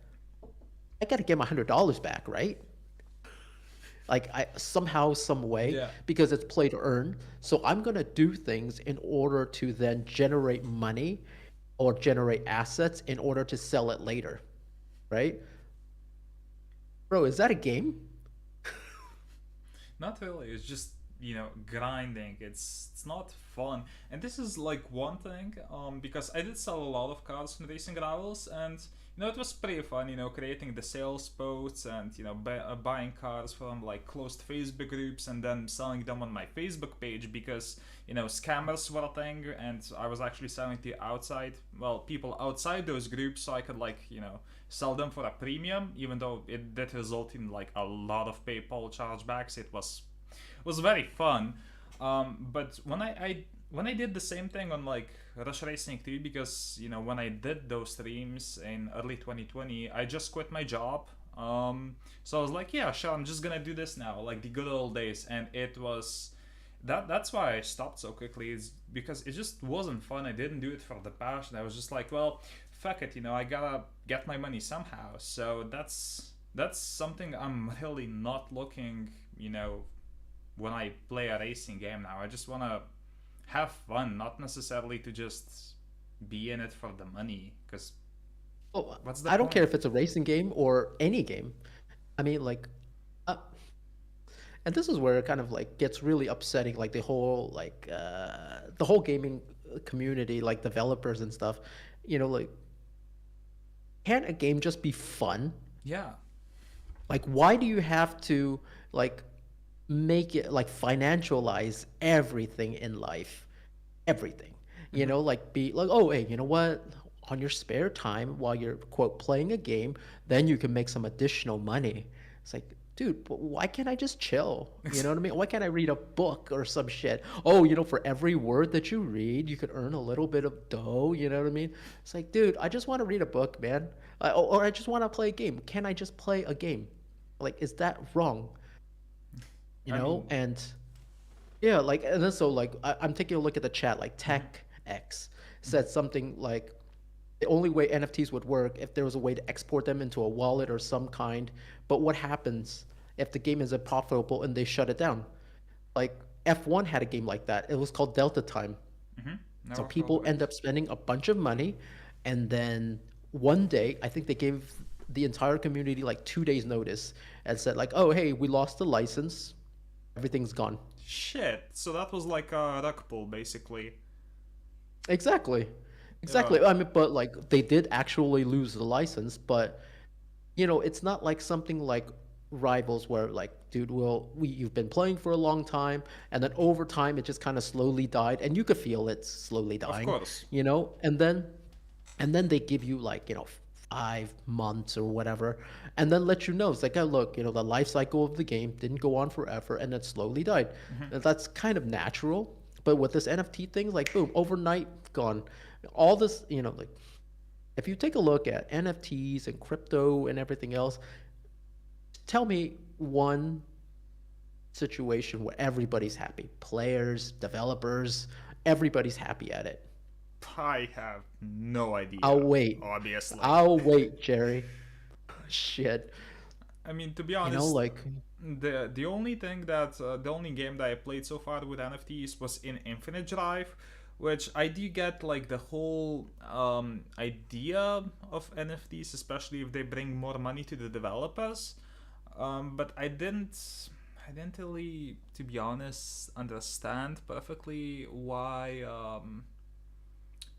Speaker 1: I gotta get my $100 back, right? Like I somehow, some way,
Speaker 2: Yeah.
Speaker 1: because it's play to earn. So I'm gonna do things in order to then generate money or generate assets in order to sell it later, right? Bro, is that a game?
Speaker 2: Not really. It's just grinding. It's not fun. And this is like one thing because I did sell a lot of cars in racing rivals, and it was pretty fun. Creating the sales posts and buying cars from like closed Facebook groups and then selling them on my Facebook page because scammers were a thing, and I was actually selling to people outside those groups, so I could sell them for a premium, even though it did result in like a lot of PayPal chargebacks. It was very fun. But when I did the same thing on like Rush Racing 3, because when I did those streams in early 2020, I just quit my job. So I was like, yeah, sure, I'm just gonna do this now, like the good old days, and it was that's why I stopped so quickly, is because it just wasn't fun. I didn't do it for the passion. I was just like, well, fuck it, I gotta get my money somehow. So that's something I'm really not looking, when I play a racing game now. I just wanna have fun, not necessarily to just be in it for the money. Because
Speaker 1: Oh,
Speaker 2: what's the
Speaker 1: I don't care
Speaker 2: point?
Speaker 1: if it's a racing game or any game. I mean, like, uh, and this is where it kind of like gets really upsetting, like the whole gaming community, like developers and stuff. Like, can't a game just be fun?
Speaker 2: Yeah.
Speaker 1: Like, why do you have to like make it like financialize everything in life? Everything.
Speaker 2: Hmm.
Speaker 1: Like be like, oh, hey, you know what? On your spare time while you're quote playing a game, then you can make some additional money. It's like, dude, but why can't I just chill? You know what I mean? Why can't I read a book or some shit? Oh, for every word that you read, you could earn a little bit of dough. You know what I mean? It's like, dude, I just want to read a book, man. Or I just want to play a game. Can I just play a game? Like, is that wrong?
Speaker 2: I mean,
Speaker 1: And yeah, like, and then so like I'm taking a look at the chat. Like
Speaker 2: mhm,
Speaker 1: Tech X
Speaker 2: mhm.
Speaker 1: said something like the only way NFTs would work if there was a way to export them into a wallet or some kind. But what happens if the game isn't profitable and they shut it down? Like F1 had a game like that. It was called Delta Time. So
Speaker 2: Never heard
Speaker 1: people
Speaker 2: of
Speaker 1: end
Speaker 2: it.
Speaker 1: up spending a bunch of money, and then one day, I think they gave the entire community like 2 days notice and said like, "Oh, hey, we lost the license. Everything's gone."
Speaker 2: Shit. So that was like a rug pull, basically.
Speaker 1: Exactly.
Speaker 2: Yeah.
Speaker 1: Exactly. I mean, but like they did actually lose the license, but it's not like something like Rivals where like, dude, you've been playing for a long time, and then over time it just kind of slowly died, and you could feel it slowly
Speaker 2: Of
Speaker 1: dying,
Speaker 2: course.
Speaker 1: and then they give you like 5 months or whatever, and then let you know it's like, oh look, the life cycle of the game didn't go on forever, and it slowly died.
Speaker 2: Hmm.
Speaker 1: And that's kind of natural, but with this NFT thing, like boom, overnight gone. All this, like if you take a look at NFTs and crypto and everything else, tell me one situation where everybody's happy. Players, developers, everybody's happy at it.
Speaker 2: I have no
Speaker 1: I'll
Speaker 2: idea,
Speaker 1: wait.
Speaker 2: obviously.
Speaker 1: I'll wait, Jerry. Shit.
Speaker 2: I mean, to be honest,
Speaker 1: Like,
Speaker 2: the only thing that the only game that I played so far with NFTs was in Infinite Drive, which I do get like the whole idea of NFTs, especially if they bring more money to the developers. But I didn't really, to be honest, understand perfectly why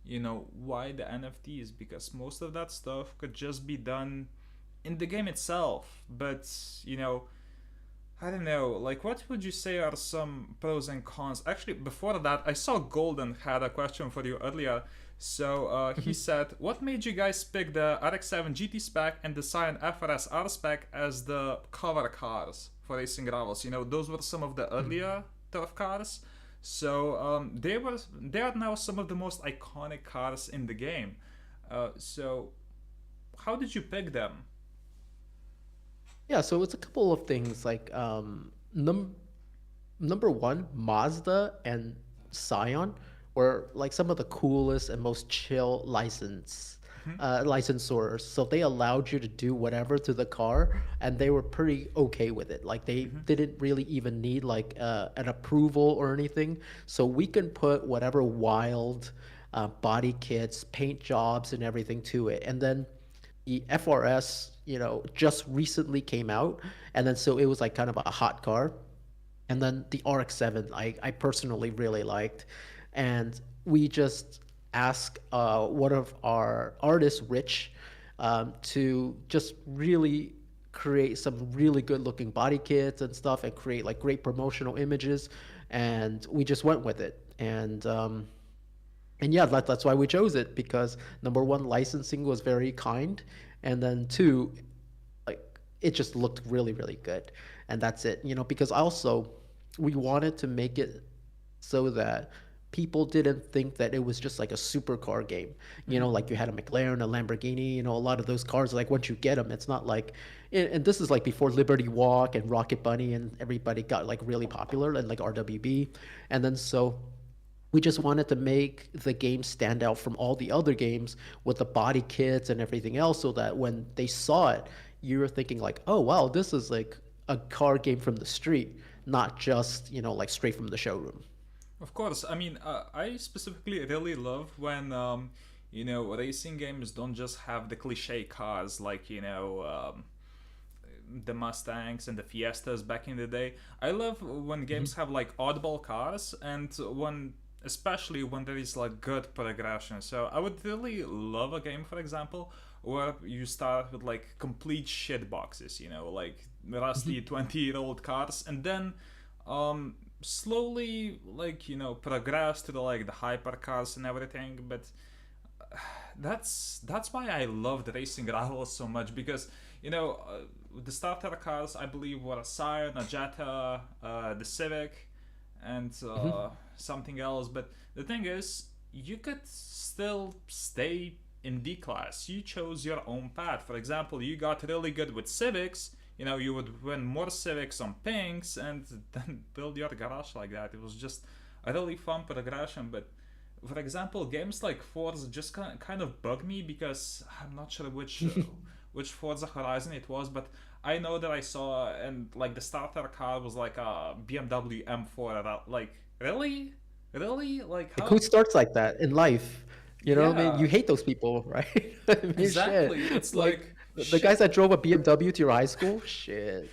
Speaker 2: the NFTs, because most of that stuff could just be done in the game itself. But I don't know, like what would you say are some pros and cons? Actually, before that, I saw Golden had a question for you earlier. So he said, what made you guys pick the RX-7 GT spec and the Scion FRS R spec as the cover cars for racing rivals? You know, those were some of the earlier turf cars. So they are now some of the most iconic cars in the game. So how did you pick them?
Speaker 1: Yeah, so it's a couple of things like number one, Mazda and Scion were like some of the coolest and most chill licensors. So they allowed you to do whatever to the car, and they were pretty okay with it. Like they didn't really even need like an approval or anything. So we can put whatever wild body kits, paint jobs, and everything to it, and then the FRS, just recently came out, and then so it was like kind of a hot car. And then the RX-7, I personally really liked, and we just asked one of our artists, Rich, to just really create some really good looking body kits and stuff, and create like great promotional images, and we just went with it. And yeah, that's why we chose it, because number one, licensing was very kind, and then two, like it just looked really, really good, and that's it. Because also we wanted to make it so that people didn't think that it was just like a supercar game. Like you had a McLaren, a Lamborghini, a lot of those cars. Like once you get them, it's not like, and this is like before Liberty Walk and Rocket Bunny and everybody got like really popular, and like RWB, and then so we just wanted to make the game stand out from all the other games with the body kits and everything else, so that when they saw it, you were thinking like, oh wow, this is like a car game from the street, not just like straight from the showroom.
Speaker 2: Of course, I mean, I specifically really love when, racing games don't just have the cliche cars like, the Mustangs and the Fiestas back in the day. I love when games have like oddball cars, and especially when there is like good progression. So I would really love a game, for example, where you start with like complete shit boxes, like rusty 20-year-old cars, and then slowly like progress to the like the hypercars and everything. But that's why I love the racing rivals so much, because the starter cars, I believe, were a Scion, a Jetta, the Civic, and something else. But the thing is, you could still stay in D class. You chose your own path. For example, you got really good with Civics. You would win more Civics on pinks and then build your garage like that. It was just a really fun progression. But for example, games like Forza just kind of bug me, because I'm not sure which Forza Horizon it was, but I know that I saw, and like the starter car was like a BMW M4. Like really, like
Speaker 1: Like
Speaker 2: how?
Speaker 1: who starts like that in life? I mean,
Speaker 2: Yeah,
Speaker 1: you hate those people, right? I mean, shit.
Speaker 2: exactly. It's
Speaker 1: Like
Speaker 2: like
Speaker 1: the guys
Speaker 2: shit.
Speaker 1: that drove a BMW to your high school, shit.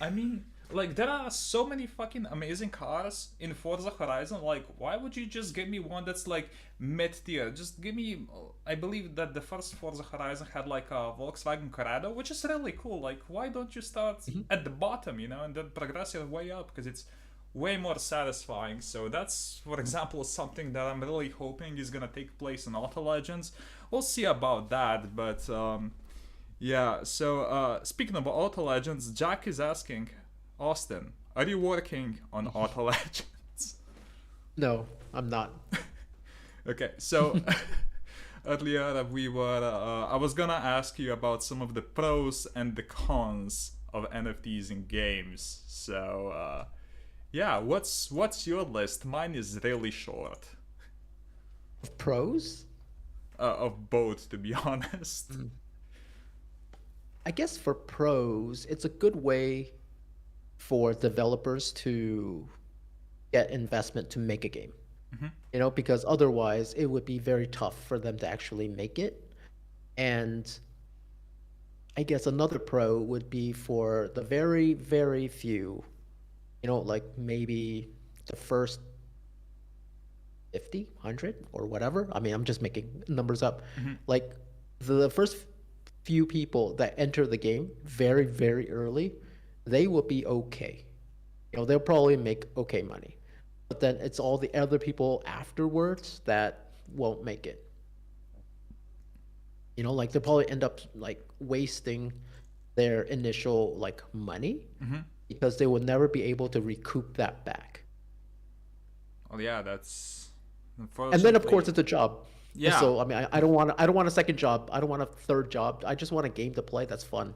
Speaker 2: I mean, like there are so many fucking amazing cars in Forza Horizon. Like, why would you just give me one that's like mid tier? Just give me. I believe that the first Forza Horizon had like a Volkswagen Corrado, which is really cool. Like, why don't you start at the bottom, and then progress your way up? Because it's way more satisfying. So that's, for example, something that I'm really hoping is gonna take place in Auto Legends. We'll see about that, but yeah. So speaking of Auto Legends, Jack is asking, Austin, are you working on Auto Legends?
Speaker 1: No, I'm not.
Speaker 2: Okay, so earlier we were. I was gonna ask you about some of the pros and the cons of NFTs in games. So yeah, what's your list? Mine is really short.
Speaker 1: Pros?
Speaker 2: Of both, to be honest.
Speaker 1: I guess for pros, it's a good way for developers to get investment to make a game. Because otherwise it would be very tough for them to actually make it. And I guess another pro would be for the very, very few, like maybe the first 50, 100 or whatever. I mean, I'm just making numbers up. Like the first few people that enter the game very, very early, they will be okay. They'll probably make okay money. But then it's all the other people afterwards that won't make it. Like they'll probably end up like wasting their initial like money because they will never be able to recoup that back.
Speaker 2: Well, yeah, that's
Speaker 1: And then of
Speaker 2: unfortunately.
Speaker 1: course it's a job.
Speaker 2: Yeah,
Speaker 1: So I mean, I don't want a second job. I don't want a third job. I just want a game to play that's fun.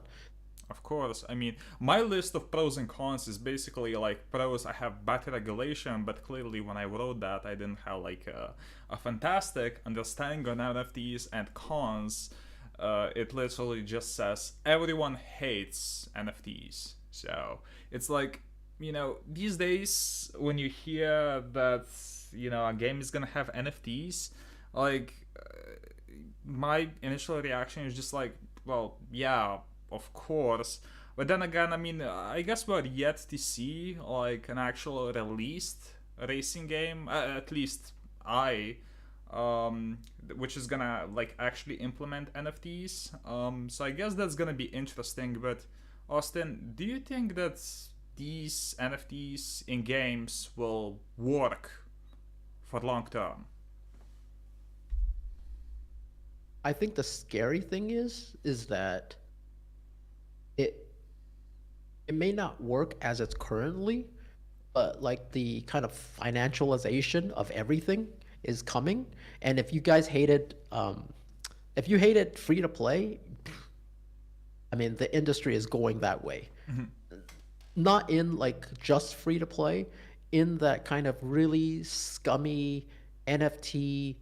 Speaker 2: of course. I mean, my list of pros and cons is basically like pros. I have better regulation, but clearly when I wrote that, I didn't have like a fantastic understanding on NFTs. And cons, it literally just says everyone hates NFTs. So it's like, these days when you hear that a game is gonna have NFTs, like my initial reaction is just like, well, yeah, of course. But then again, I mean, I guess we're yet to see like an actual released racing game. At least I, which is gonna like actually implement NFTs. So I guess that's gonna be interesting. But Austin, do you think that these NFTs in games will work for long term?
Speaker 1: I think the scary thing is that it it may not work as it's currently, but like the kind of financialization of everything is coming. And if you hated free to play, I mean, the industry is going that way. Not in like just free to play, in that kind of really scummy NFT,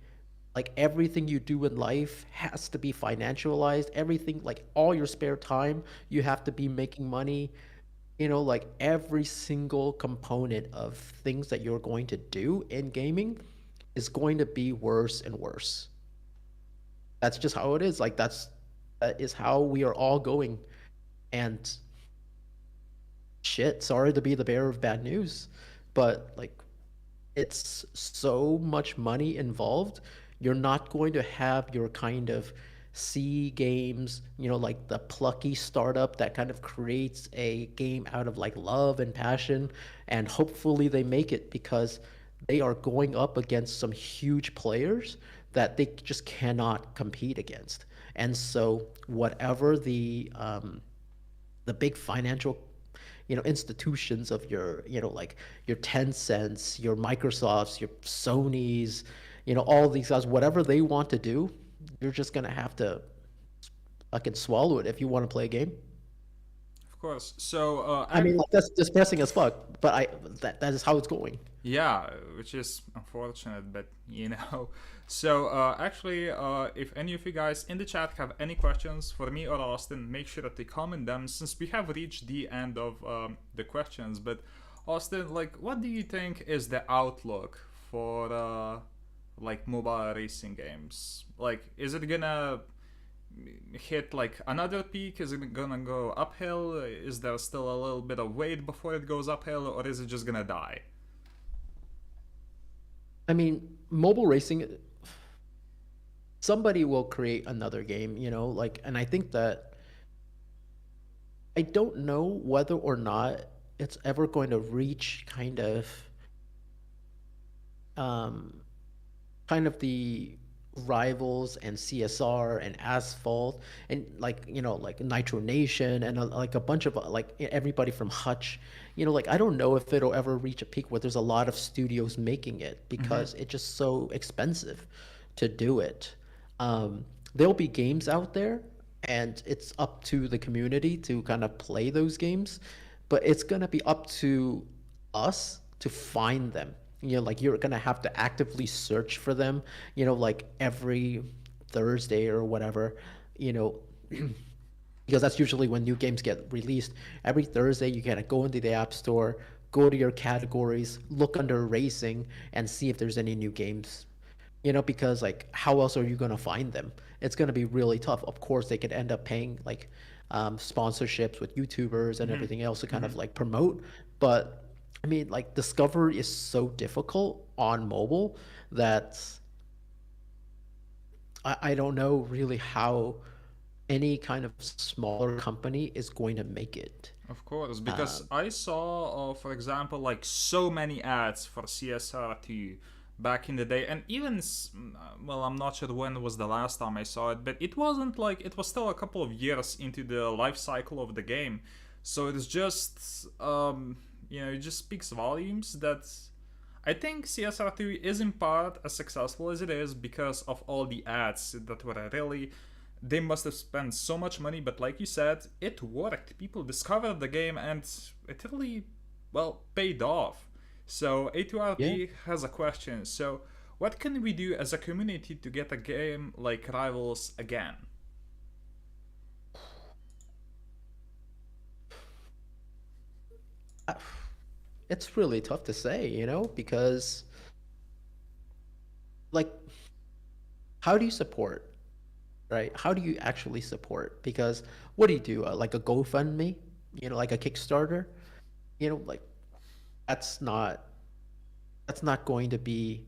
Speaker 1: like everything you do in life has to be financialized. Everything, like all your spare time, you have to be making money. Like every single component of things that you're going to do in gaming is going to be worse and worse. That's just how it is. Like that is how we are all going. And shit, sorry to be the bearer of bad news, but like it's so much money involved. You're not going to have your kind of C games, like the plucky startup that kind of creates a game out of like love and passion. And hopefully they make it because they are going up against some huge players that they just cannot compete against. And so whatever the big financial institutions of your like your Tencents, your Microsofts, your Sonys, all these guys, whatever they want to do, you're just gonna have to fucking swallow it if you want to play a game.
Speaker 2: Of course. So,
Speaker 1: I mean, like, that's depressing as fuck, but that is how it's going.
Speaker 2: yeah, which is unfortunate, but So, actually, if any of you guys in the chat have any questions for me or Austin, make sure that they comment them since we have reached the end of the questions. But, Austin, like, what do you think is the outlook for like mobile racing games? Like, is it gonna hit like another peak? Is it gonna go uphill? Is there still a little bit of wait before it goes uphill, or is it just gonna die?
Speaker 1: I mean, mobile racing, somebody will create another game, like, and I think that I don't know whether or not it's ever going to reach um, kind of the rivals and CSR and Asphalt and like like Nitro Nation and like a bunch of like everybody from Hutch. Like I don't know if it'll ever reach a peak where there's a lot of studios making it because it's just so expensive to do it. There'll be games out there, and it's up to the community to kind of play those games, but it's gonna be up to us to find them. Like you're gonna have to actively search for them, like every Thursday or whatever, you know, because that's usually when new games get released. Every Thursday, you gotta go into the App Store, go to your categories, look under racing, and see if there's any new games. Because like, how else are you gonna find them? It's gonna be really tough. Of course, they could end up paying like sponsorships with YouTubers and everything else to kind of like promote, but I mean, like discovery is so difficult on mobile that I don't know really how. any kind of smaller company is going to make it.
Speaker 2: Of course, because
Speaker 1: Um,
Speaker 2: I saw, for example, like so many ads for CSR2 back in the day, and even well, I'm not sure when was the last time I saw it, but it wasn't like it was still a couple of years into the life cycle of the game, so it's just it just speaks volumes that I think CSR2 is in part as successful as it is because of all the ads that were really. They must have spent so much money, but like you said, it worked. People discovered the game and it really, well, paid off. So
Speaker 1: yeah.
Speaker 2: A2RD has a question. So, what can we do as a community to get a game like Rivals again?
Speaker 1: It's really tough to say, because like, how do you support, right? How do you actually support? Because what do you do? Like a GoFundMe, like a Kickstarter, like that's not that's not going to be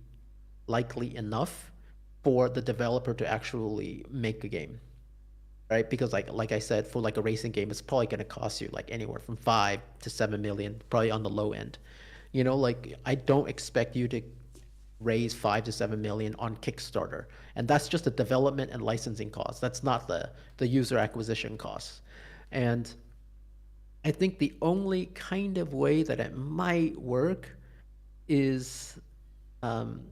Speaker 1: likely enough for the developer to actually make a game, right? Because like I said, for like a racing game, it's probably going to cost you like anywhere from 5 to 7 million, probably on the low end. Like I don't expect you to raise 5 to 7 million on Kickstarter, and that's just the development and licensing costs. That's not the user acquisition costs. And I think the only kind of way that it might work is um,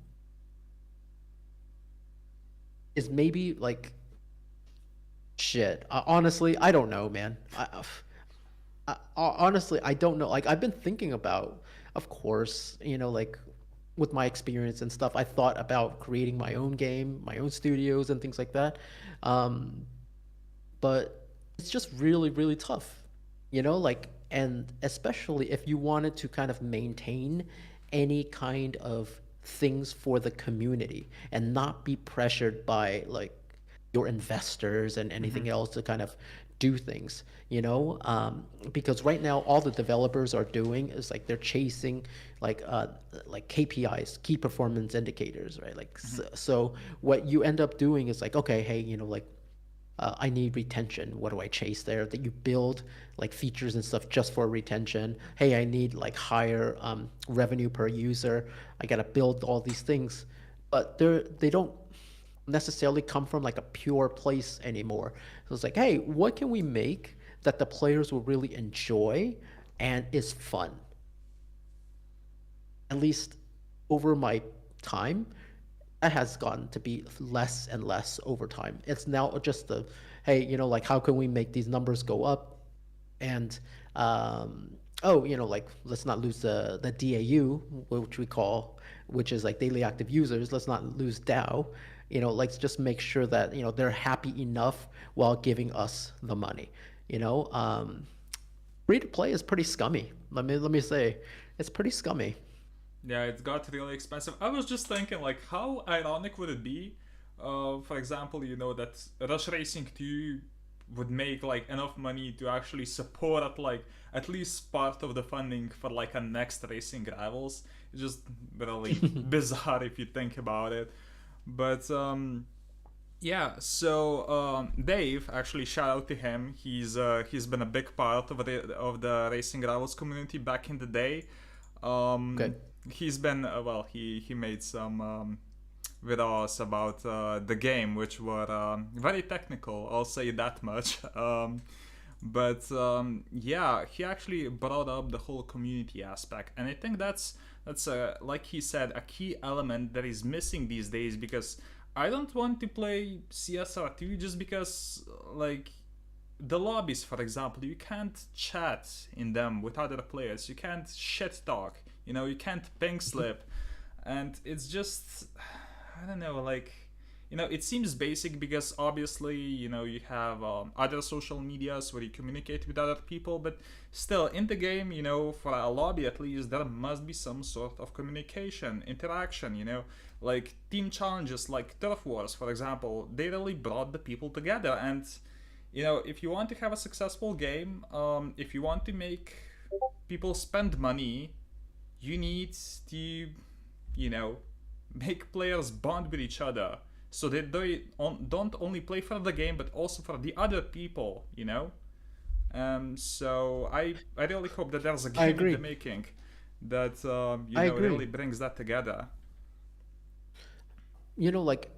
Speaker 1: is maybe like shit. Honestly, I don't know, man. Honestly, I don't know. Like I've been thinking about, of course, like with my experience and stuff, I thought about creating my own game, my own studios and things like that. Um, but it's just really, really tough, like, and especially if you wanted to kind of maintain any kind of things for the community and not be pressured by like your investors and anything else to kind of do things, because right now all the developers are doing is like they're chasing like KPIs, key performance indicators, right? Like so what you end up doing is like, okay, hey, like I need retention. What do I chase there? That you build like features and stuff just for retention. Hey, I need like higher revenue per user. I gotta build all these things, but they don't necessarily come from like a pure place anymore. So it's like, hey, what can we make that the players will really enjoy and is fun? At least over my time, that has gotten to be less and less over time. It's now just the, hey, like how can we make these numbers go up? And oh, like let's not lose the DAU, which we call, which is like daily active users. Let's not lose DAO. Let's just make sure that they're happy enough while giving us the money. You know, free to play is pretty scummy. Let me say, it's pretty scummy.
Speaker 2: Yeah, it got really expensive. I was just thinking, like, how ironic would it be, for example, that Rush Racing 2 would make, like, enough money to actually support, like, at least part of the funding for, like, a next Racing Rivals. It's just really bizarre if you think about it. But, yeah, so Dave, actually, shout out to him. He's been a big part of the Racing Rivals community back in the day.
Speaker 1: Okay.
Speaker 2: He's been well. He made some with us about the game, which were very technical. I'll say that much. But yeah, he actually brought up the whole community aspect, and I think that's like he said, a key element that is missing these days, because I don't want to play CSR2 just because, like, the lobbies, for example, you can't chat in them with other players. You can't shit talk. You can't ping slip, and it's just, I don't know, like, it seems basic because obviously, you have other social medias where you communicate with other people, but still, in the game, for a lobby at least, there must be some sort of communication, interaction, like team challenges, like Turf Wars, for example. They really brought the people together, and if you want to have a successful game, if you want to make people spend money, you need to, you know, make players bond with each other. so that they don't only play for the game but also for the other people, you know. So I really hope that there's a
Speaker 1: I
Speaker 2: game in the
Speaker 1: agree.
Speaker 2: making that you
Speaker 1: I
Speaker 2: know
Speaker 1: agree.
Speaker 2: really brings that together.
Speaker 1: You know, like,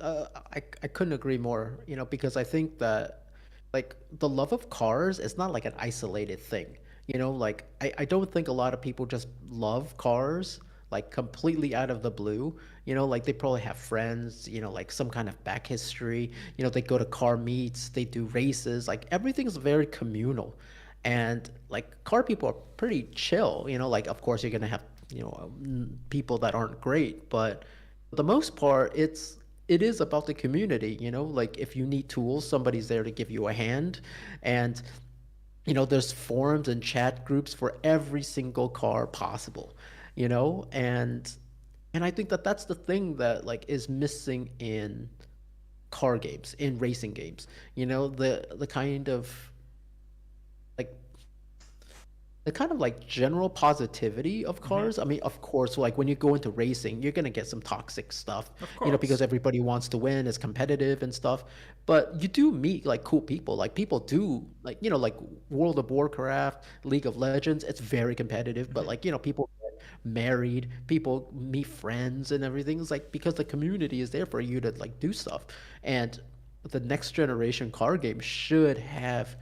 Speaker 1: I couldn't agree more, because I think that, like, the love of cars is not like an isolated thing. Like, I don't think a lot of people just love cars, like, completely out of the blue. Like, they probably have friends, like some kind of back history. They go to car meets, they do races, like, everything's very communal. And, like, car people are pretty chill, like, of course, you're gonna have, people that aren't great, but for the most part, it is about the community, like if you need tools, somebody's there to give you a hand. And there's forums and chat groups for every single car possible, and I think that that's the thing that like is missing in car games, in racing games. The kind of like like general positivity of
Speaker 2: Hmm.
Speaker 1: cars. I mean, of course, like when you go into racing, you're gonna get some toxic stuff,
Speaker 2: Of
Speaker 1: because
Speaker 2: course.
Speaker 1: everybody wants to win, it's competitive and stuff. But you do meet like cool people. Like people do like, like World of Warcraft, League of Legends, it's very competitive, but
Speaker 2: Hmm.
Speaker 1: like, people get married, people meet friends and everything. It's like because the community is there for you to like do stuff. And the next generation car game should have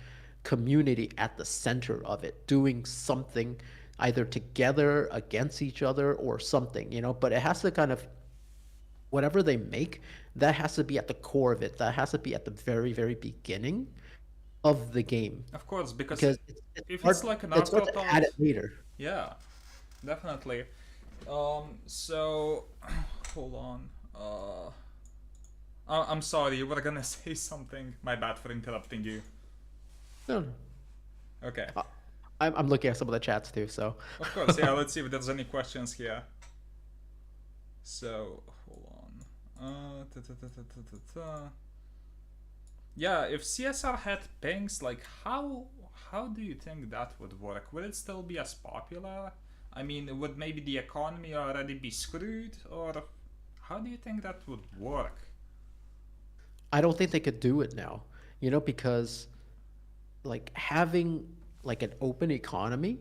Speaker 1: community at the center of it, doing something either together against each other or something, but it has to kind of, whatever they make, that has to be at the core of it. That has to be at the very, very beginning of the game,
Speaker 2: Of course, because
Speaker 1: because it's
Speaker 2: if it's
Speaker 1: hard,
Speaker 2: like an
Speaker 1: it's hard to add
Speaker 2: afterthought,
Speaker 1: it later.
Speaker 2: yeah, definitely. So hold on. I'm sorry, you were gonna say something. My bad for interrupting you.
Speaker 1: No, no.
Speaker 2: Okay.
Speaker 1: I- I'm looking at some of the chats too, so.
Speaker 2: Of course, yeah. Let's see if there's any questions here. So hold on. Yeah, if CSR had pings, like how do you think that would work? Would it still be as popular? I mean, would maybe the economy already be screwed, or how do you think that would work?
Speaker 1: I don't think they could do it now, because like having like an open economy,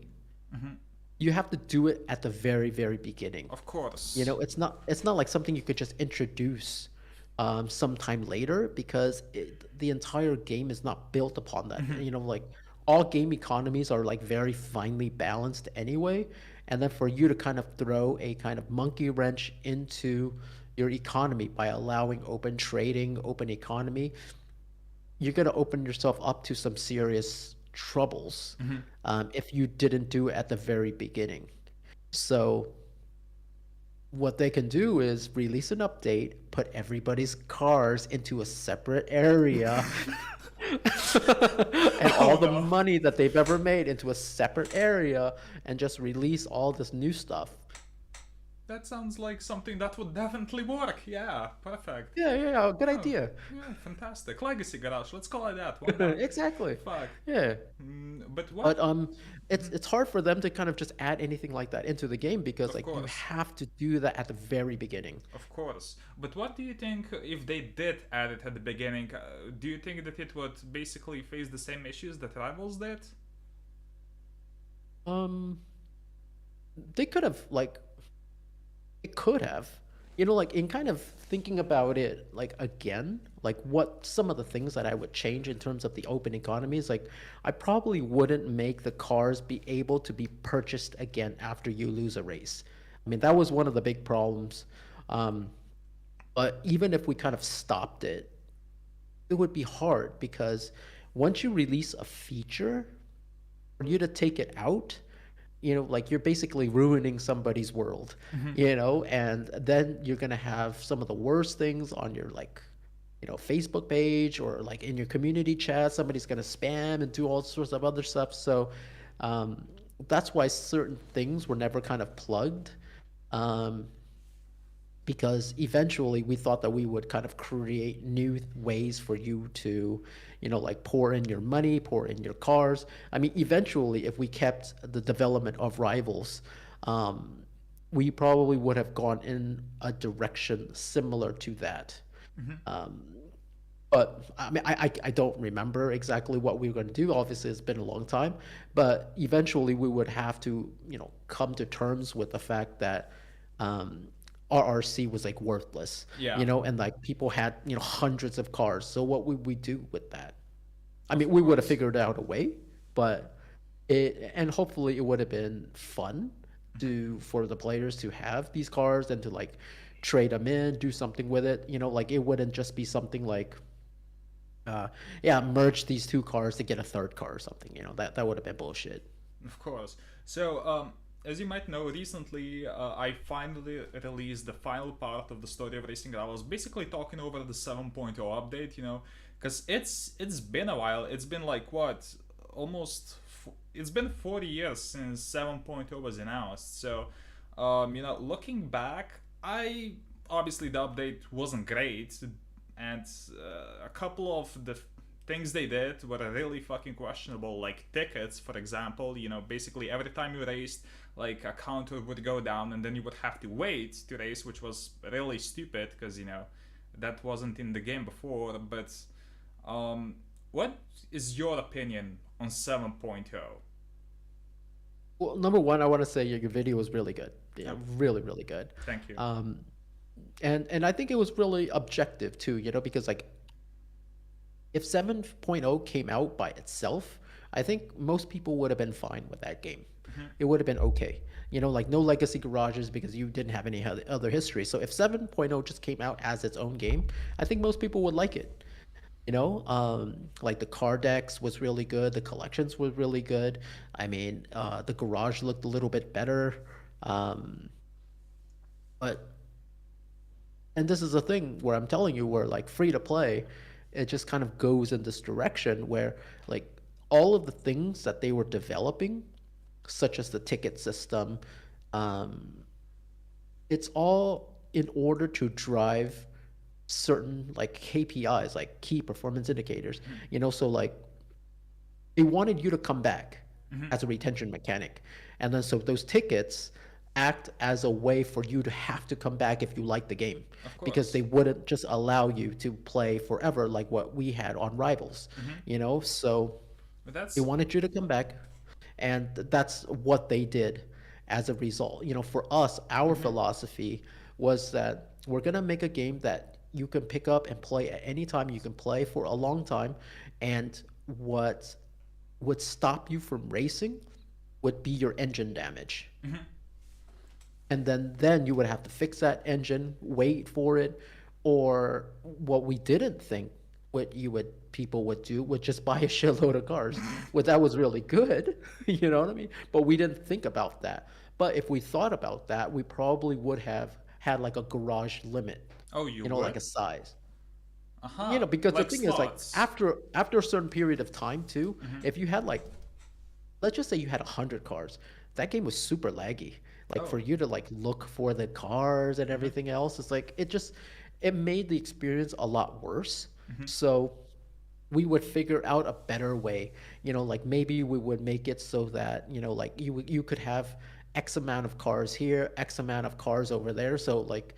Speaker 2: Hmm.
Speaker 1: you have to do it at the very, very beginning.
Speaker 2: Of course.
Speaker 1: It's not like something you could just introduce sometime later, because the entire game is not built upon that.
Speaker 2: Hmm.
Speaker 1: Like all game economies are like very finely balanced anyway, and then for you to kind of throw a kind of monkey wrench into your economy by allowing open trading, open economy, you're going to open yourself up to some serious troubles
Speaker 2: Hmm.
Speaker 1: if you didn't do it at the very beginning. So what they can do is release an update, put everybody's cars into a separate area, and all
Speaker 2: Oh
Speaker 1: the
Speaker 2: no.
Speaker 1: money that they've ever made into a separate area, and just release all this new stuff.
Speaker 2: That sounds like something that would definitely work. Yeah, perfect.
Speaker 1: Yeah, yeah, yeah, good
Speaker 2: Oh,
Speaker 1: idea.
Speaker 2: yeah, fantastic. Legacy Garage, let's call it that. Why not?
Speaker 1: Exactly.
Speaker 2: Fuck.
Speaker 1: Yeah.
Speaker 2: But what?
Speaker 1: But it's hard for them to kind of just add anything like that into the game, because
Speaker 2: Of
Speaker 1: like you
Speaker 2: course.
Speaker 1: have to do that at the very beginning.
Speaker 2: Of course. But what do you think if they did add it at the beginning? Do you think that it would basically face the same issues that Rivals did?
Speaker 1: Um, they could have like it could have. Like in kind of thinking about it like again, like what some of the things that I would change in terms of the open economy is like I probably wouldn't make the cars be able to be purchased again after you lose a race. I mean, that was one of the big problems. Um, but even if we kind of stopped it, it would be hard because once you release a feature, for you to take it out, like you're basically ruining somebody's world,
Speaker 2: Hmm.
Speaker 1: and then you're gonna have some of the worst things on your like, Facebook page or like in your community chat. Somebody's gonna spam and do all sorts of other stuff. So um, that's why certain things were never kind of plugged. Um, because eventually we thought that we would kind of create new ways for you to, like pour in your money, pour in your cars. I mean, eventually, if we kept the development of Rivals, we probably would have gone in a direction similar to that.
Speaker 2: Hmm.
Speaker 1: But I mean, I don't remember exactly what we were going to do. Obviously, it's been a long time, but eventually we would have to, come to terms with the fact that um, RRC was like worthless,
Speaker 2: Yeah,
Speaker 1: and like people had, hundreds of cars. So what would we do with that? I
Speaker 2: of
Speaker 1: mean, we would have
Speaker 2: course.
Speaker 1: figured out a way, but and hopefully it would have been fun for the players to have these cars and to like trade them in, do something with it. Like it wouldn't just be something like uh, yeah, merge these two cars to get a third car or something. That would have been bullshit.
Speaker 2: Of course. So, as you might know, recently I finally released the final part of the story of racing. I was basically talking over the 7.0 update, because it's been a while. It's been like what, almost. It's been 40 years since 7.0 was announced. So, looking back, I obviously the update wasn't great, and a couple of the things they did were really fucking questionable, like tickets, for example. Basically every time you raced, like a counter would go down and then you would have to wait to race, which was really stupid because that wasn't in the game before. But um what is your opinion on 7.0?
Speaker 1: Well, number one, I want to say your video was really good. Yeah,
Speaker 2: Oh,
Speaker 1: really, really good.
Speaker 2: thank you.
Speaker 1: Um, and I think it was really objective too. Because like if 7.0 came out by itself, I think most people would have been fine with that game.
Speaker 2: Hmm.
Speaker 1: It would have been okay. Like no legacy garages because you didn't have any other history. So if 7.0 just came out as its own game, I think most people would like it. Like the car decks was really good. The collections were really good. I mean, the garage looked a little bit better. Um, but and this is a thing where I'm telling you, where like free to play, it just kind of goes in this direction where like all of the things that they were developing, such as the ticket system, um, it's all in order to drive certain like KPIs, like key performance indicators. So like they wanted you to come back
Speaker 2: Hmm.
Speaker 1: as a retention mechanic. And then so those tickets act as a way for you to have to come back if you like the game,
Speaker 2: Of
Speaker 1: because
Speaker 2: course.
Speaker 1: they wouldn't just allow you to play forever like what we had on Rivals.
Speaker 2: Hmm.
Speaker 1: So
Speaker 2: But
Speaker 1: they
Speaker 2: that's.
Speaker 1: wanted you to come back, and that's what they did as a result. For us, our
Speaker 2: Hmm.
Speaker 1: philosophy was that we're going to make a game that you can pick up and play at any time, you can play for a long time, and what would stop you from racing would be your engine damage.
Speaker 2: Hmm.
Speaker 1: And then you would have to fix that engine, wait for it, or what we didn't think what you would people would do would just buy a shitload of cars. Well, that was really good, you know what I mean? But we didn't think about that. But if we thought about that, we probably would have had like a garage limit,
Speaker 2: Oh, you
Speaker 1: like
Speaker 2: would?
Speaker 1: a size.
Speaker 2: Uh-huh.
Speaker 1: Because the
Speaker 2: Like
Speaker 1: thing is like
Speaker 2: slots.
Speaker 1: after a certain period of time too,
Speaker 2: Hmm.
Speaker 1: if you had like, let's just say you had 100 cars, that game was super laggy. Like for
Speaker 2: Oh.
Speaker 1: you to like look for the cars and
Speaker 2: Hmm.
Speaker 1: everything else, it's like it made the experience a lot worse.
Speaker 2: Hmm.
Speaker 1: So we would figure out a better way. Like maybe we would make it so that like you could have X amount of cars here, X amount of cars over there. So like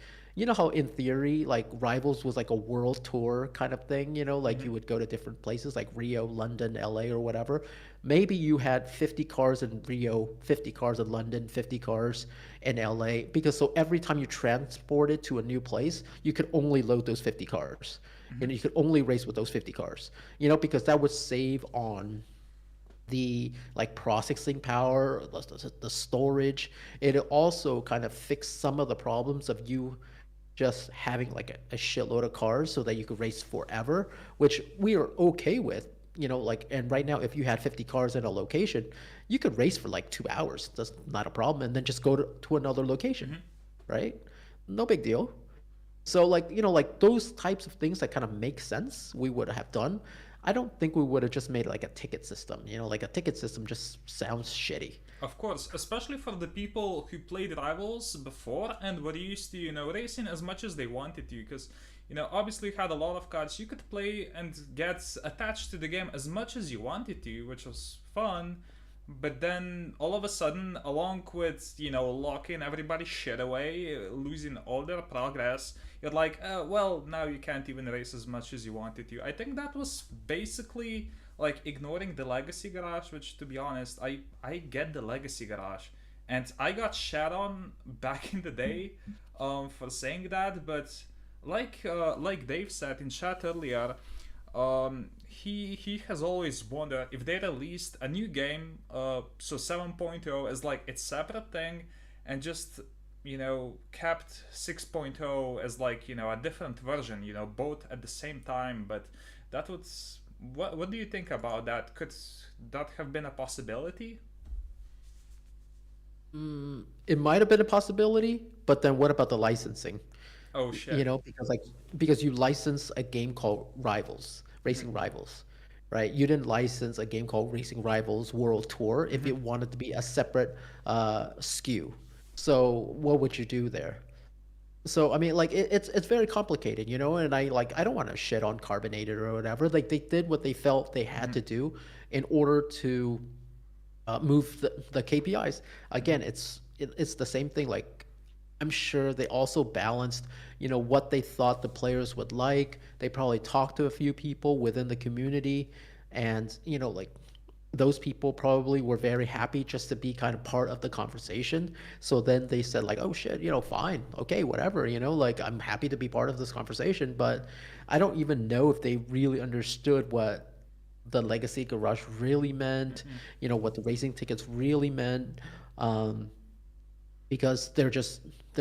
Speaker 1: how in theory like Rivals was like a world tour kind of thing. Like
Speaker 2: Hmm.
Speaker 1: you would go to different places like Rio, London, LA, or whatever. Maybe you had 50 cars in Rio, 50 cars in London, 50 cars in LA, because so every time you transported to a new place, you could only load those 50 cars.
Speaker 2: Hmm.
Speaker 1: You could only race with those 50 cars. Because that would save on the like processing power, the storage. It also kind of fixed some of the problems of you just having like a shitload of cars so that you could race forever, which we are okay with. Like, and right now, if you had 50 cars in a location, you could race for like 2 hours. That's not a problem. And then just go to another location,
Speaker 2: Hmm.
Speaker 1: right? No big deal. So like, like those types of things that kind of make sense, we would have done. I don't think we would have just made like a ticket system. Like a ticket system just sounds shitty.
Speaker 2: Of course, especially for the people who played Rivals before and were used to, racing as much as they wanted to, because, obviously you had a lot of cards you could play and get attached to the game as much as you wanted to, which was fun. But then all of a sudden, along with locking everybody's shit away, losing all their progress, you're like, well, now you can't even race as much as you wanted to. I think that was basically like ignoring the legacy garage, which, to be honest, I get the legacy garage, and I got shat on back in the day, for saying that. But like Dave said in chat earlier, he has always wondered if they released a new game, so 7.0 as like its separate thing, and just kept 6.0 as like a different version, both at the same time. But that would what do you think about that? Could that have been a possibility?
Speaker 1: It might have been a possibility, but then what about the licensing?
Speaker 2: Oh shit.
Speaker 1: Because you license a game called Rivals,
Speaker 2: Hmm.
Speaker 1: Racing Rivals, right? You didn't license a game called Racing Rivals World Tour if it
Speaker 2: Hmm.
Speaker 1: wanted to be a separate SKU. So what would you do there? So I mean, like it's very complicated, and I don't want to shit on Carbonated or whatever. Like they did what they felt they had
Speaker 2: Hmm.
Speaker 1: to do in order to move the KPIs.
Speaker 2: Hmm.
Speaker 1: Again, it's the same thing. Like I'm sure they also balanced, what they thought the players would like. They probably talked to a few people within the community, and like those people probably were very happy just to be kind of part of the conversation. So then they said like, "Oh shit, fine, okay, whatever, like I'm happy to be part of this conversation." But I don't even know if they really understood what the legacy garage really meant,
Speaker 2: Hmm.
Speaker 1: what the racing tickets really meant. Um, because they're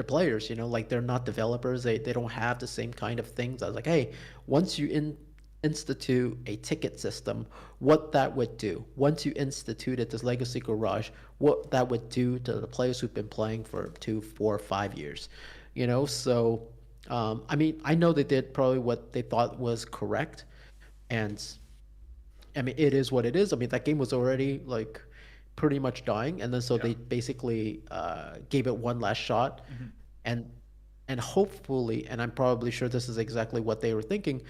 Speaker 1: players, like they're not developers. They don't have the same kind of things. I was like, hey, once you institute a ticket system, what that would do. Once you instituted this legacy garage, what that would do to the players who've been playing for 2, 4, 5 years. So I mean, I know they did probably what they thought was correct, and I mean, it is what it is. I mean, that game was already like pretty much dying, and then so
Speaker 2: Yeah.
Speaker 1: they basically gave it one last shot,
Speaker 2: Hmm.
Speaker 1: and hopefully, and I'm probably sure this is exactly what they were thinking,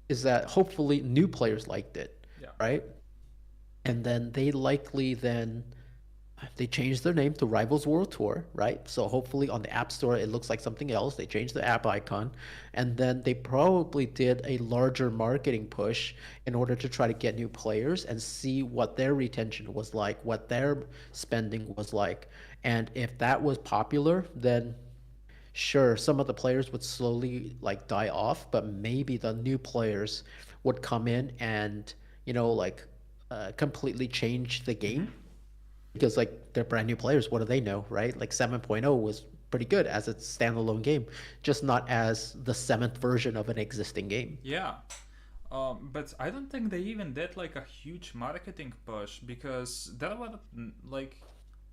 Speaker 1: is that hopefully new players liked it,
Speaker 2: Yeah.
Speaker 1: right? And then they changed their name to Rivals World Tour, right? So hopefully on the App Store it looks like something else. They changed the app icon, and then they probably did a larger marketing push in order to try to get new players and see what their retention was like, what their spending was like. And if that was popular, then sure, some of the players would slowly like die off, but maybe the new players would come in and, like completely change the
Speaker 2: Hmm.
Speaker 1: game because like they're brand new players. What do they know, right? Like 7.0 was pretty good as a standalone game, just not as the seventh version of an existing game.
Speaker 2: Yeah. But I don't think they even did like a huge marketing push, because there were like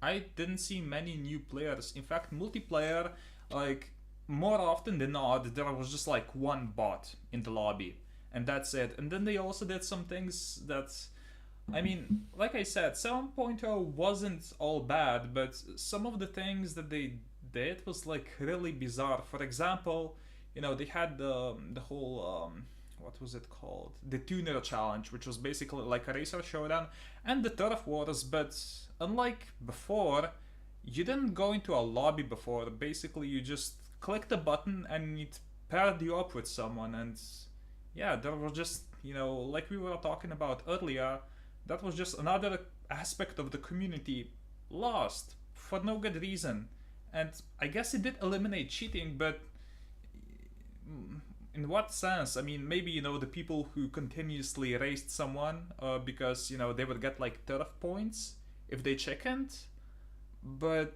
Speaker 2: I didn't see many new players. In fact, multiplayer, like more often than not, there was just like one bot in the lobby, and that's it. And then they also did some things that, I mean, like I said, 7.0 wasn't all bad, but some of the things that they did was like really bizarre. For example, they had the whole what was it called? The tuner challenge, which was basically like a racer showdown, and the turf wars. But unlike before, you didn't go into a lobby before. Basically, you just clicked a button and it paired you up with someone. And yeah, there was just like we were talking about earlier, that was just another aspect of the community lost for no good reason. And I guess it did eliminate cheating, but in what sense? I mean, maybe the people who continuously raced someone, because they would get like turf points if they chickened, but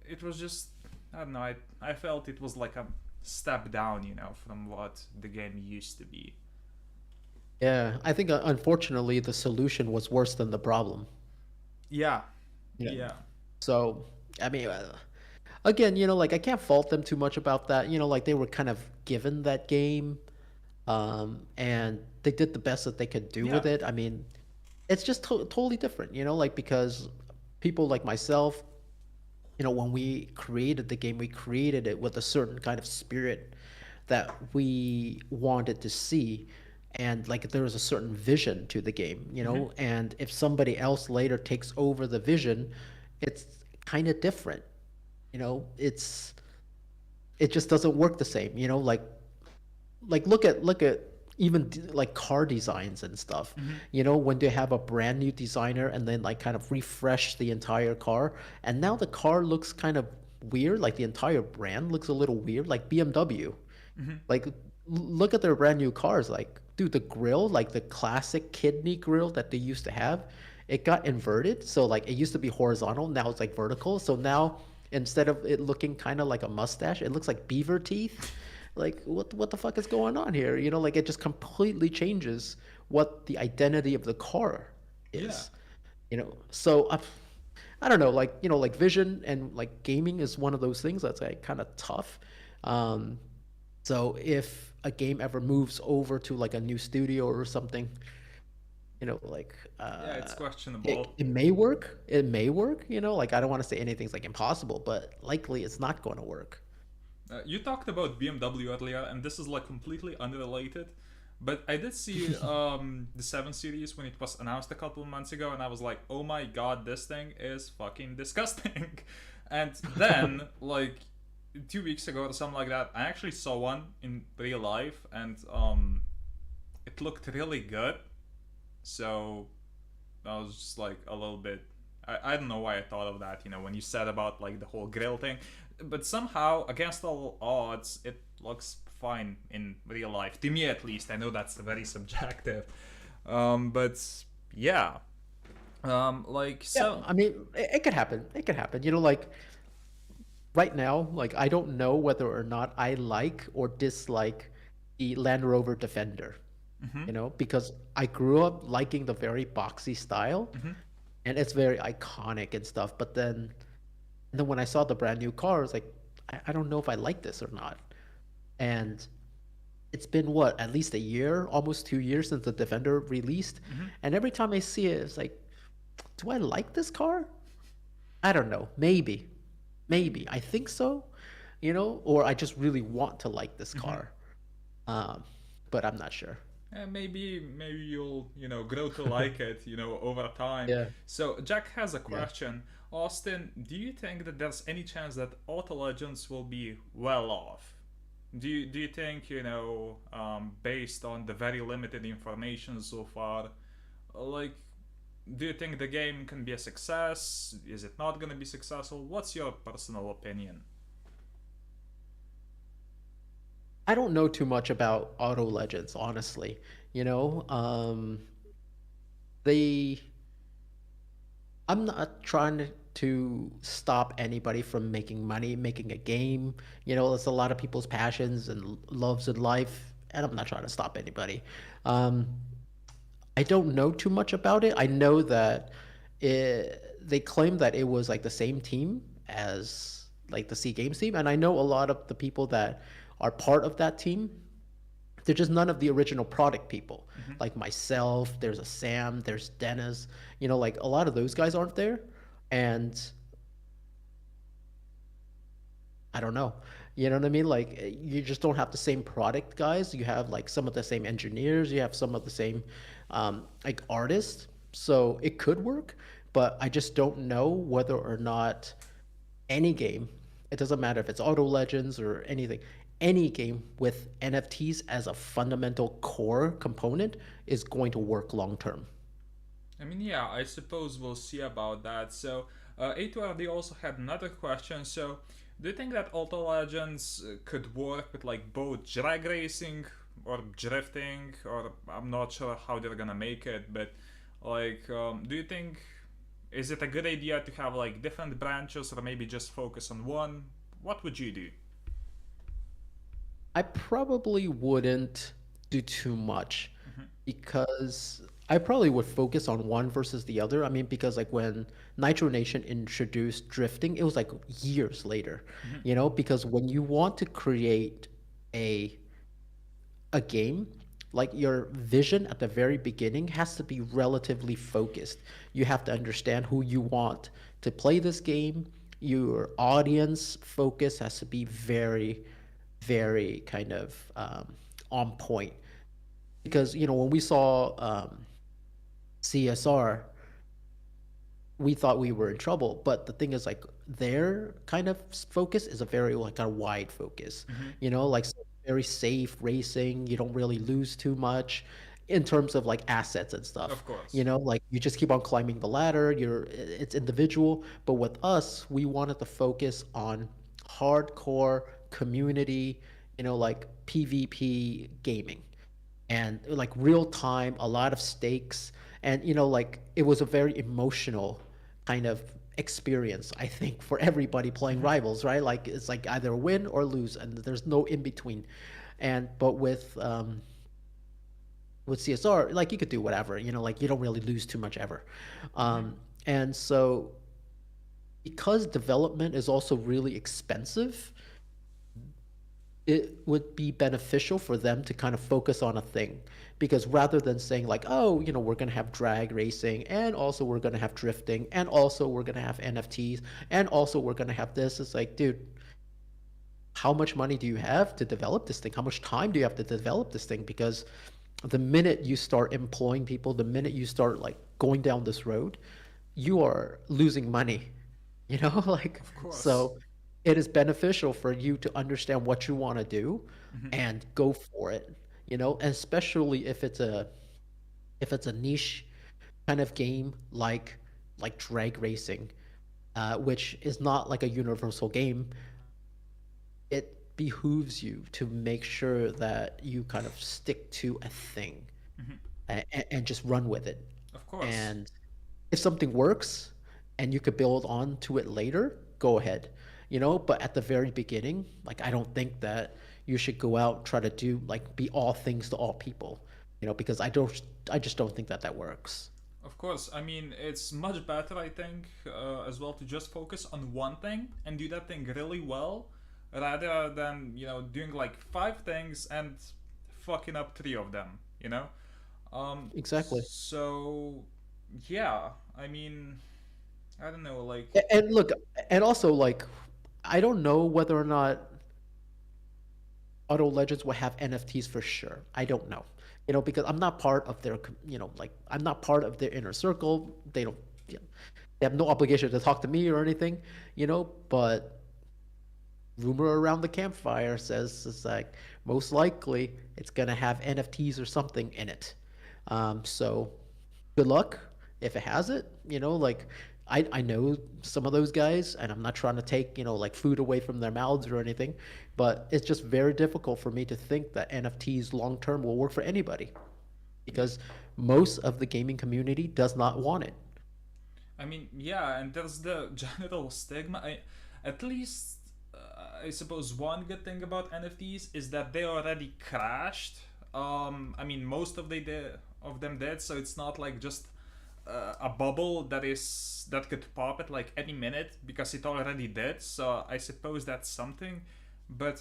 Speaker 2: it was just, I don't know. I felt it was like a step down, from what the game used to be.
Speaker 1: Yeah, I think unfortunately the solution was worse than the problem.
Speaker 2: Yeah,
Speaker 1: Yeah.
Speaker 2: yeah.
Speaker 1: So, I mean, again, like I can't fault them too much about that. Like they were kind of given that game, and they did the best that they could do
Speaker 2: Yeah.
Speaker 1: with it. I mean, it's just totally different, like because people like myself, when we created the game, we created it with a certain kind of spirit that we wanted to see. and like there was a certain vision to the game, and if somebody else later takes over the vision, it's kind of different. It's it just doesn't work the same. Look at even like car designs and stuff. When they have a brand new designer and then like kind of refresh the entire car, and now the car looks kind of weird. Like the entire brand looks a little weird, like BMW. Like, look at their brand new cars. Like, dude, the grill, like the classic kidney grill that they used to have, it got inverted. So like it used to be horizontal, now it's like vertical. So now instead of it looking kind of like a mustache, it looks like beaver teeth. Like, what the fuck is going on here? Like it just completely changes what the identity of the car
Speaker 2: Yeah.
Speaker 1: is. So I don't know, like vision and like gaming is one of those things that's like kind of tough. Um, so if a game ever moves over to like a new studio or something, like
Speaker 2: Yeah, it's
Speaker 1: it,
Speaker 2: questionable.
Speaker 1: it may work. It may work, like I don't want to say anything's like impossible, but likely it's not going to work.
Speaker 2: You talked about BMW earlier, and this is like completely unrelated. But I did see the 7 Series when it was announced a couple of months ago, and I was like, oh my god, this thing is fucking disgusting. And then, like, 2 weeks ago or something like that, I actually saw one in real life, and it looked really good. So I was just like a little bit. I don't know why I thought of that, when you said about like the whole grill thing. But somehow, against all odds, it looks fine in real life. To me, at least. I know that's very subjective. But yeah. Like,
Speaker 1: Yeah,
Speaker 2: so.
Speaker 1: I mean, it could happen. It could happen. Like right now, like I don't know whether or not I like or dislike the Land Rover Defender, because I grew up liking the very boxy style, and it's very iconic and stuff. But then when I saw the brand new car, I was like, I don't know if I like this or not. And it's been what, at least a year, almost 2 years since the Defender released. And every time I see it, it's like, do I like this car? I don't know. Maybe. I think so, or I just really want to like this car. Um, but I'm not sure.
Speaker 2: Maybe you'll grow to like it over time.
Speaker 1: Yeah.
Speaker 2: So Jack has a
Speaker 1: Yeah.
Speaker 2: question. Austin, do you think that there's any chance that Auto Legends will be well off? Do you think based on the very limited information so far, like, do you think the game can be a success? Is it not gonna be successful? What's your personal opinion?
Speaker 1: I don't know too much about Auto Legends, honestly. You know, they I'm not trying to stop anybody from making money, making a game. It's a lot of people's passions and loves in life, and I'm not trying to stop anybody. Um, I don't know too much about it. I know that they claim that it was like the same team as like the Sea Games team, and I know a lot of the people that are part of that team. They're just none of the original product people. Like myself, there's a Sam, there's Dennis. Like a lot of those guys aren't there, and I don't know. You know what I mean? Like you just don't have the same product guys. You have like some of the same engineers. You have some of the same like artists. So it could work, but I just don't know whether or not any game, it doesn't matter if it's Auto Legends or anything, any game with NFTs as a fundamental core component is going to work long term.
Speaker 2: I mean, yeah, I suppose we'll see about that. So, A2RD also had another question. So, do you think that Auto Legends could work with like both drag racing or drifting, or I'm not sure how they're gonna make it, but like, do you think is it a good idea to have like different branches or maybe just focus on one? What would you do?
Speaker 1: I probably wouldn't do too much because I probably would focus on one versus the other. I mean, because like when Nitro Nation introduced drifting, it was like years later, because when you want to create a a game, like your vision at the very beginning has to be relatively focused. You have to understand who you want to play this game. Your audience focus has to be very, very kind of on point. because when we saw CSR, we thought we were in trouble. But the thing is, like, their kind of focus is a very like kind of wide focus,
Speaker 2: Hmm.
Speaker 1: like very safe racing. You don't really lose too much in terms of like assets and stuff.
Speaker 2: Of course.
Speaker 1: Like you just keep on climbing the ladder. It's individual. But with us, we wanted to focus on hardcore community, like PvP gaming and like real time, a lot of stakes, and like it was a very emotional kind of experience, I think, for everybody playing
Speaker 2: Hmm.
Speaker 1: Rivals, right? Like it's like either win or lose, and there's no in between. And but with CSR, like you could do whatever, like you don't really lose too much ever.
Speaker 2: Hmm.
Speaker 1: And so because development is also really expensive, it would be beneficial for them to kind of focus on a thing, because rather than saying like, oh, we're going to have drag racing, and also we're going to have drifting, and also we're going to have NFTs, and also we're going to have this, it's like, dude, how much money do you have to develop this thing? How much time do you have to develop this thing? Because the minute you start employing people, the minute you start like going down this road, you are losing money, like,
Speaker 2: Of course.
Speaker 1: so it is beneficial for you to understand what you want to do
Speaker 2: Hmm.
Speaker 1: and go for it, and especially if it's a niche kind of game like drag racing, which is not like a universal game. It behooves you to make sure that you kind of stick to a thing,
Speaker 2: Hmm.
Speaker 1: and just run with it.
Speaker 2: Of course.
Speaker 1: And if something works and you could build on to it later, go ahead. But at the very beginning, like I don't think that you should go out and try to do like be all things to all people, because I just don't think that that works.
Speaker 2: Of course. I mean, it's much better, I think, as well to just focus on one thing and do that thing really well, rather than doing like five things and fucking up three of them.
Speaker 1: Exactly.
Speaker 2: So yeah. I mean, I don't know. Like,
Speaker 1: And look, and also like I don't know whether or not Auto Legends will have NFTs for sure. I don't know. Because I'm not part of their, like I'm not part of their inner circle. They don't, they have no obligation to talk to me or anything, but rumor around the campfire says it's like most likely it's gonna have NFTs or something in it. So good luck if it has it. Like I know some of those guys, and I'm not trying to take like food away from their mouths or anything, but it's just very difficult for me to think that NFTs long term will work for anybody, because most of the gaming community does not want it.
Speaker 2: I mean, yeah, and there's the general stigma. At least, I suppose one good thing about NFTs is that they already crashed. I mean, most of them did, so it's not like just a bubble that could pop at like any minute because it already did. So I suppose that's something. But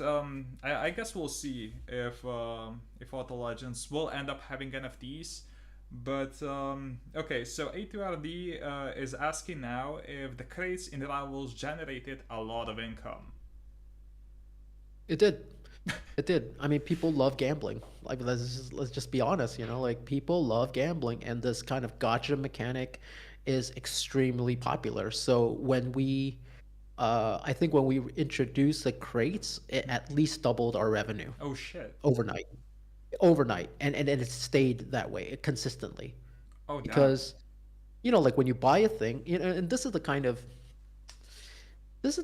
Speaker 2: I guess we'll see if Auto Legends will end up having NFTs. But okay, so A2RD is asking now if the crates in Rivals generated a lot of income.
Speaker 1: It did. It did. I mean, people love gambling. Like let's just be honest, like people love gambling, and this kind of gotcha mechanic is extremely popular. So I think when we introduced the crates, it
Speaker 2: Mhm.
Speaker 1: at least doubled our revenue
Speaker 2: Oh shit!
Speaker 1: overnight, overnight, and it stayed that way consistently,
Speaker 2: Oh damn!
Speaker 1: because like when you buy a thing, and this is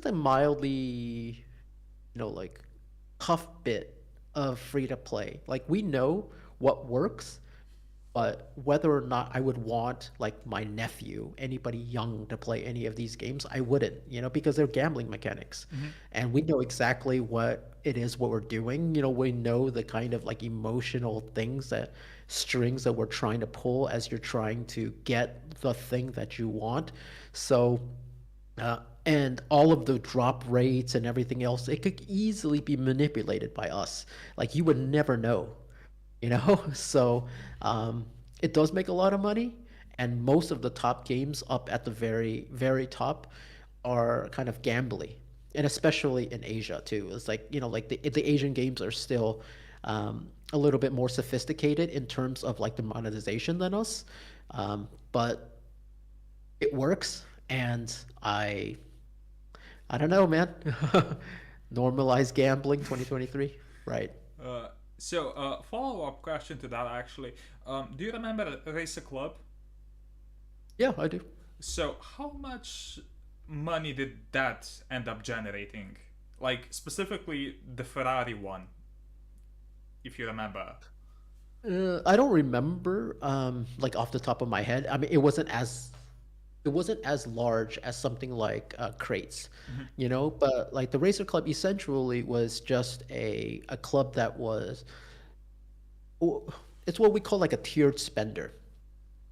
Speaker 1: the mildly, like tough bit of free to play. Like we know what works, but whether or not I would want like my nephew, anybody young to play any of these games, I wouldn't, because they're gambling mechanics.
Speaker 2: Hmm.
Speaker 1: And we know exactly what it is, what we're doing. We know the kind of like emotional things that strings that we're trying to pull as you're trying to get the thing that you want. So and all of the drop rates and everything else, it could easily be manipulated by us. Like you would never know, So it does make a lot of money, and most of the top games up at the very, very top are kind of gambly, and especially in Asia too. It's like like the Asian games are still. a little bit more sophisticated in terms of like the monetization than us. But it works, and I don't know, man. Normalize gambling 2023, right?
Speaker 2: Uh, Follow-up question to that actually. Do you remember Racer Club?
Speaker 1: Yeah, I do.
Speaker 2: So, how much money did that end up generating? Like, specifically the Ferrari one, if you remember.
Speaker 1: I don't remember like off the top of my head. I mean, it wasn't as large as something like crates, you know. But like the Racer Club essentially was just a club that was it's what we call like a tiered spender,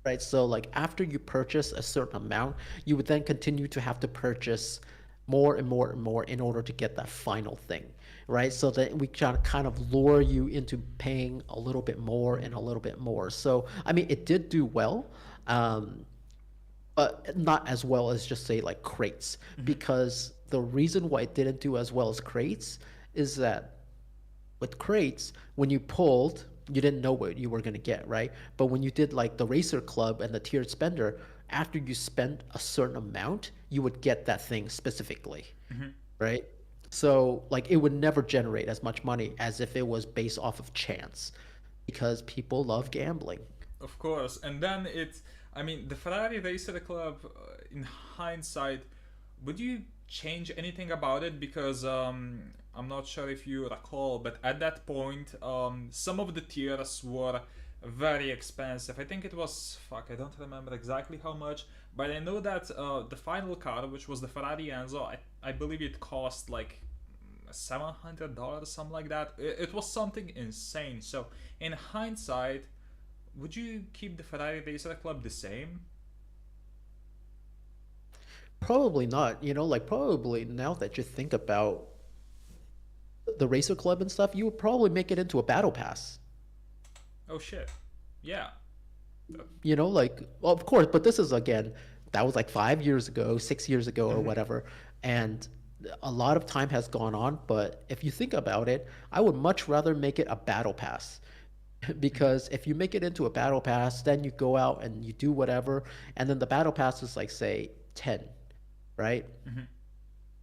Speaker 1: right? So like after you purchase a certain amount, you would then continue to have to purchase more and more and more in order to get that final thing, right? So that we kind of lure you into paying a little bit more and a little bit more. So I mean, it did do well, but not as well as just say like crates, because the reason why it didn't do as well as crates is that with crates, when you pulled, you didn't know what you were going to get, right? But when you did like the Racer Club and the tiered spender, after you spent a certain amount, you would get that thing specifically, right? So like it would never generate as much money as if it was based off of chance, because people love gambling.
Speaker 2: Of course, and then I mean, the Ferrari Racer Club, in hindsight, would you change anything about it? Because I'm not sure if you recall, but at that point, some of the tiers were very expensive. I think it was, fuck, I don't remember exactly how much, but I know that the final car, which was the Ferrari Enzo, I believe it cost like $700, something like that. It was something insane. So, in hindsight, would you keep the Ferrari Racer Club the same?
Speaker 1: Probably not, you know, like probably now that you think about the Racer Club and stuff, you would probably make it into a battle pass.
Speaker 2: Oh shit. Yeah.
Speaker 1: You know, like, well, of course, but this is again, that was like 5 years ago, 6 years ago, or whatever. And a lot of time has gone on. But if you think about it, I would much rather make it a battle pass. Because if you make it into a battle pass, then you go out and you do whatever. And then the battle pass is like, say, 10, right?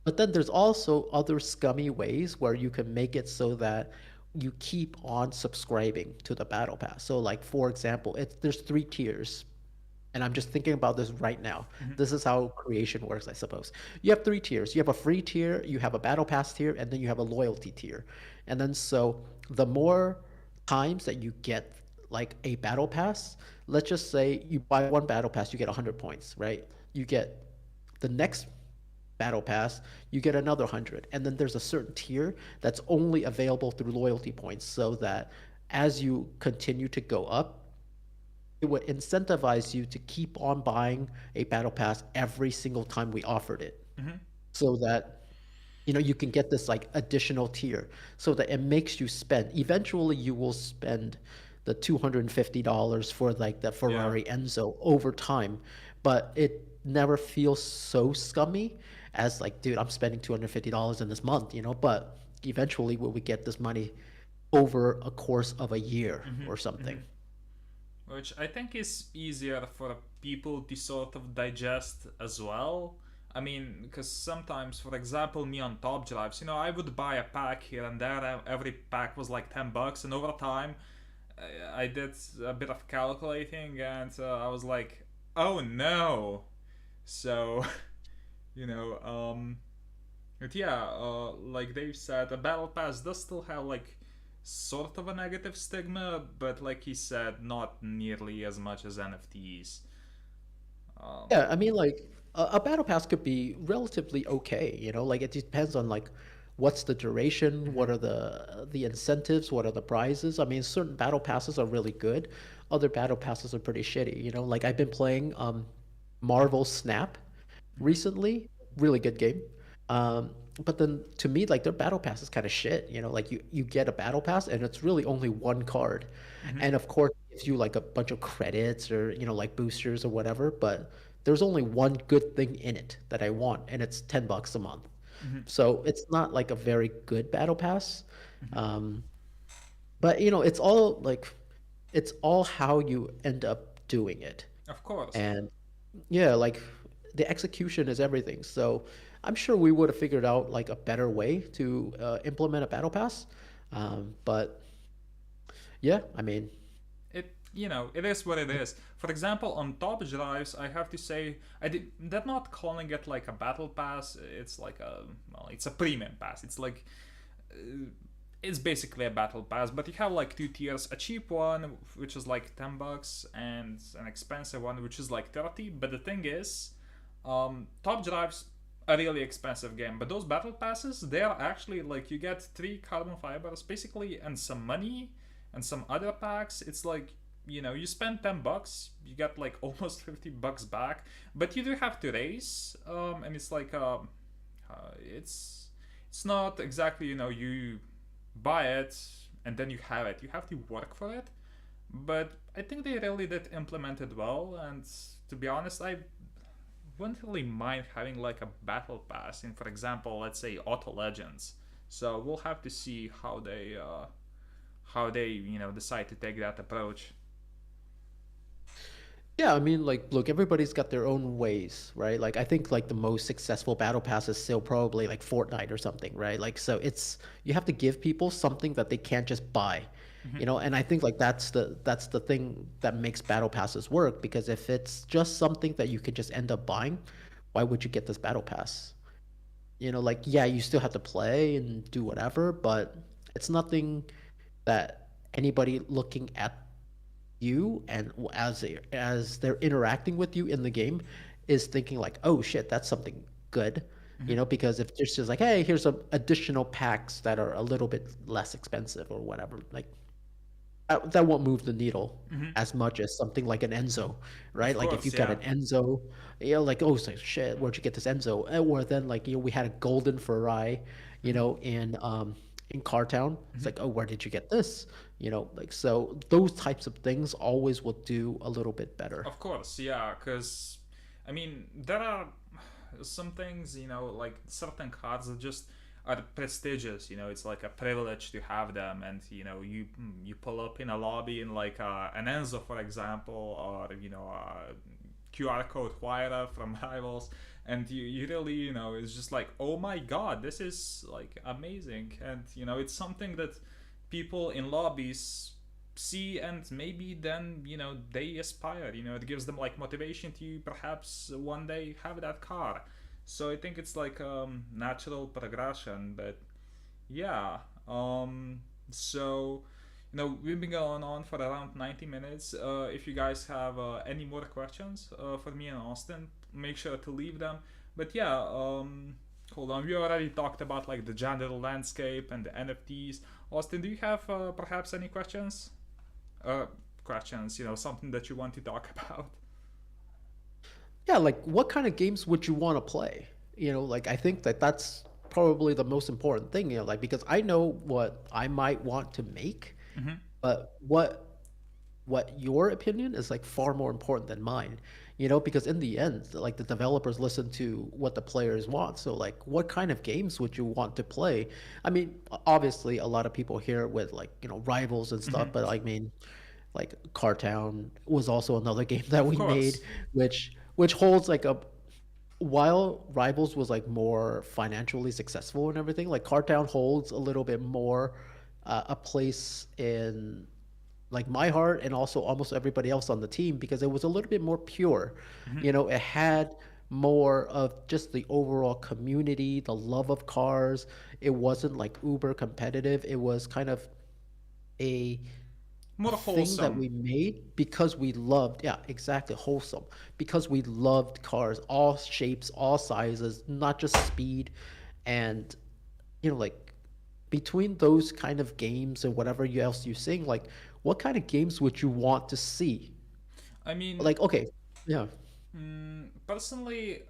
Speaker 1: But then there's also other scummy ways where you can make it so that you keep on subscribing to the battle pass. So like for example, there's three tiers. And I'm just thinking about this right now. This is how creation works, I suppose. You have three tiers. You have a free tier, you have a battle pass tier, and then you have a loyalty tier. And then so the more times that you get like a battle pass, let's just say you buy one battle pass, you get 100 points, right? You get the next battle pass, you get another 100. And then there's a certain tier that's only available through loyalty points, so that as you continue to go up, it would incentivize you to keep on buying a battle pass every single time we offered it, so that you can get this like additional tier, so that it makes you spend. Eventually you will spend the $250 for like the
Speaker 2: Yeah.
Speaker 1: Ferrari Enzo over time, but it never feels so scummy as like, dude, I'm spending $250 in this month, but eventually will we get this money over a course of a year or something.
Speaker 2: Which I think is easier for people to sort of digest as well. I mean, because sometimes, for example, me on Top Drives, I would buy a pack here and there. Every pack was like $10, and over time, I did a bit of calculating, and I was like, "Oh no!" So, you know, but yeah, like Dave said, a battle pass does still have like sort of a negative stigma, but like he said, not nearly as much as NFTs. Um,
Speaker 1: Yeah, I mean, like a battle pass could be relatively okay, like it depends on like what's the duration, what are the incentives, what are the prizes. I mean, certain battle passes are really good, other battle passes are pretty shitty. Like I've been playing Marvel Snap recently, really good game. Um, but then to me, like their battle pass is kind of shit. Like you get a battle pass and it's really only one card, and of course it gives you like a bunch of credits or like boosters or whatever. But there's only one good thing in it that I want, and it's $10 a month. So it's not like a very good battle pass. Um, But it's all like it's all how you end up doing it.
Speaker 2: Of course.
Speaker 1: And yeah, like the execution is everything. So I'm sure we would have figured out like a better way to implement a battle pass. But yeah, I mean,
Speaker 2: It is what it is. For example, on top drives, I have to say they're not calling it like a battle pass. It's like it's a premium pass. Uh, it's basically a battle pass, but you have like two tiers: a cheap one, which is like $10, and an expensive one, which is like 30. But the thing is, top drives a really expensive game, but those battle passes, they are actually like you get three carbon fibers basically, and some money and some other packs. It's like you spend $10, you get like almost $50 back, but you do have to race, and it's like it's not exactly you buy it and then you have it. You have to work for it, but I think they really did implement it well. And to be honest, I wouldn't really mind having like a battle pass in, for example, let's say Auto Legends. So we'll have to see how they decide to take that approach.
Speaker 1: yeah, I mean, like, look, everybody's got their own ways, right? Like, I think like the most successful battle pass is still probably like Fortnite or something, right? Like, so you have to give people something that they can't just buy, and I think like that's the thing that makes battle passes work, because if it's just something that you could just end up buying, why would you get this battle pass? Like, yeah, you still have to play and do whatever, but it's nothing that anybody looking at you and as they're interacting with you in the game is thinking like, oh shit, that's something good. Because if there's just like, hey, here's some additional packs that are a little bit less expensive or whatever, like that won't move the needle as much as something like an Enzo, right?
Speaker 2: Of
Speaker 1: Like if
Speaker 2: course,
Speaker 1: you got
Speaker 2: yeah.
Speaker 1: an Enzo, like, oh, it's like, shit, where'd you get this Enzo? Or then like, we had a golden Ferrari, in Cartown. It's like, oh, where did you get this? Like, so those types of things always will do a little bit better.
Speaker 2: Of course, yeah, because I mean, there are some things, like certain cards that just are prestigious. It's like a privilege to have them, and you pull up in a lobby in like an Enzo, for example, or a QR code Huayra from Rivals, and you really it's just like, oh my god, this is like amazing, and it's something that people in lobbies see, and maybe then they aspire. It gives them like motivation to perhaps one day have that car. So I think it's like natural progression. But yeah, so we've been going on for around 90 minutes. If you guys have any more questions for me and Austin, make sure to leave them. But yeah, hold on, we already talked about like the general landscape and the NFTs. Austin, do you have perhaps any uh, questions, something that you want to talk about?
Speaker 1: Yeah, like what kind of games would you want to play? Like I think that that's probably the most important thing, like because I know what I might want to make, but what your opinion is like far more important than mine. Because in the end, like the developers listen to what the players want. So like what kind of games would you want to play? I mean, obviously a lot of people here with like, rivals and stuff, but I mean, like Cartown was also another game that
Speaker 2: Of
Speaker 1: we made,
Speaker 2: course.
Speaker 1: which holds like a while Rivals was like more financially successful and everything, like Cartown holds a little bit more a place in like my heart and also almost everybody else on the team, because it was a little bit more pure. It had more of just the overall community, the love of cars. It wasn't like uber competitive. It was kind of a
Speaker 2: More
Speaker 1: thing that
Speaker 2: wholesome.
Speaker 1: we made because we loved, yeah, exactly, wholesome, because we loved cars, all shapes, all sizes, not just speed. And like between those kind of games and whatever else you sing, like what kind of games would you want to see?
Speaker 2: I mean,
Speaker 1: Like, okay, yeah,
Speaker 2: personally,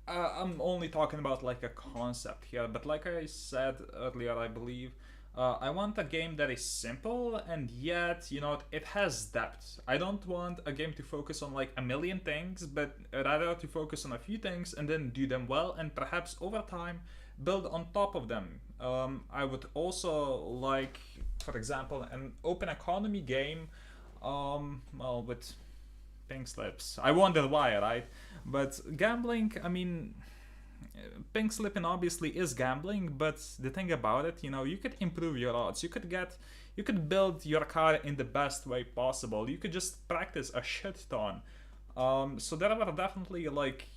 Speaker 2: I'm only talking about like a concept here, but like I said earlier, I believe I want a game that is simple and yet, it has depth. I don't want a game to focus on like a million things, but rather to focus on a few things and then do them well, and perhaps over time build on top of them. I would also like for example, an open economy game, well, with pink slips. I wonder why, right? But gambling, I mean, pink slipping obviously is gambling, but the thing about it, you could improve your odds. You could build your car in the best way possible. You could just practice a shit ton. So there are definitely like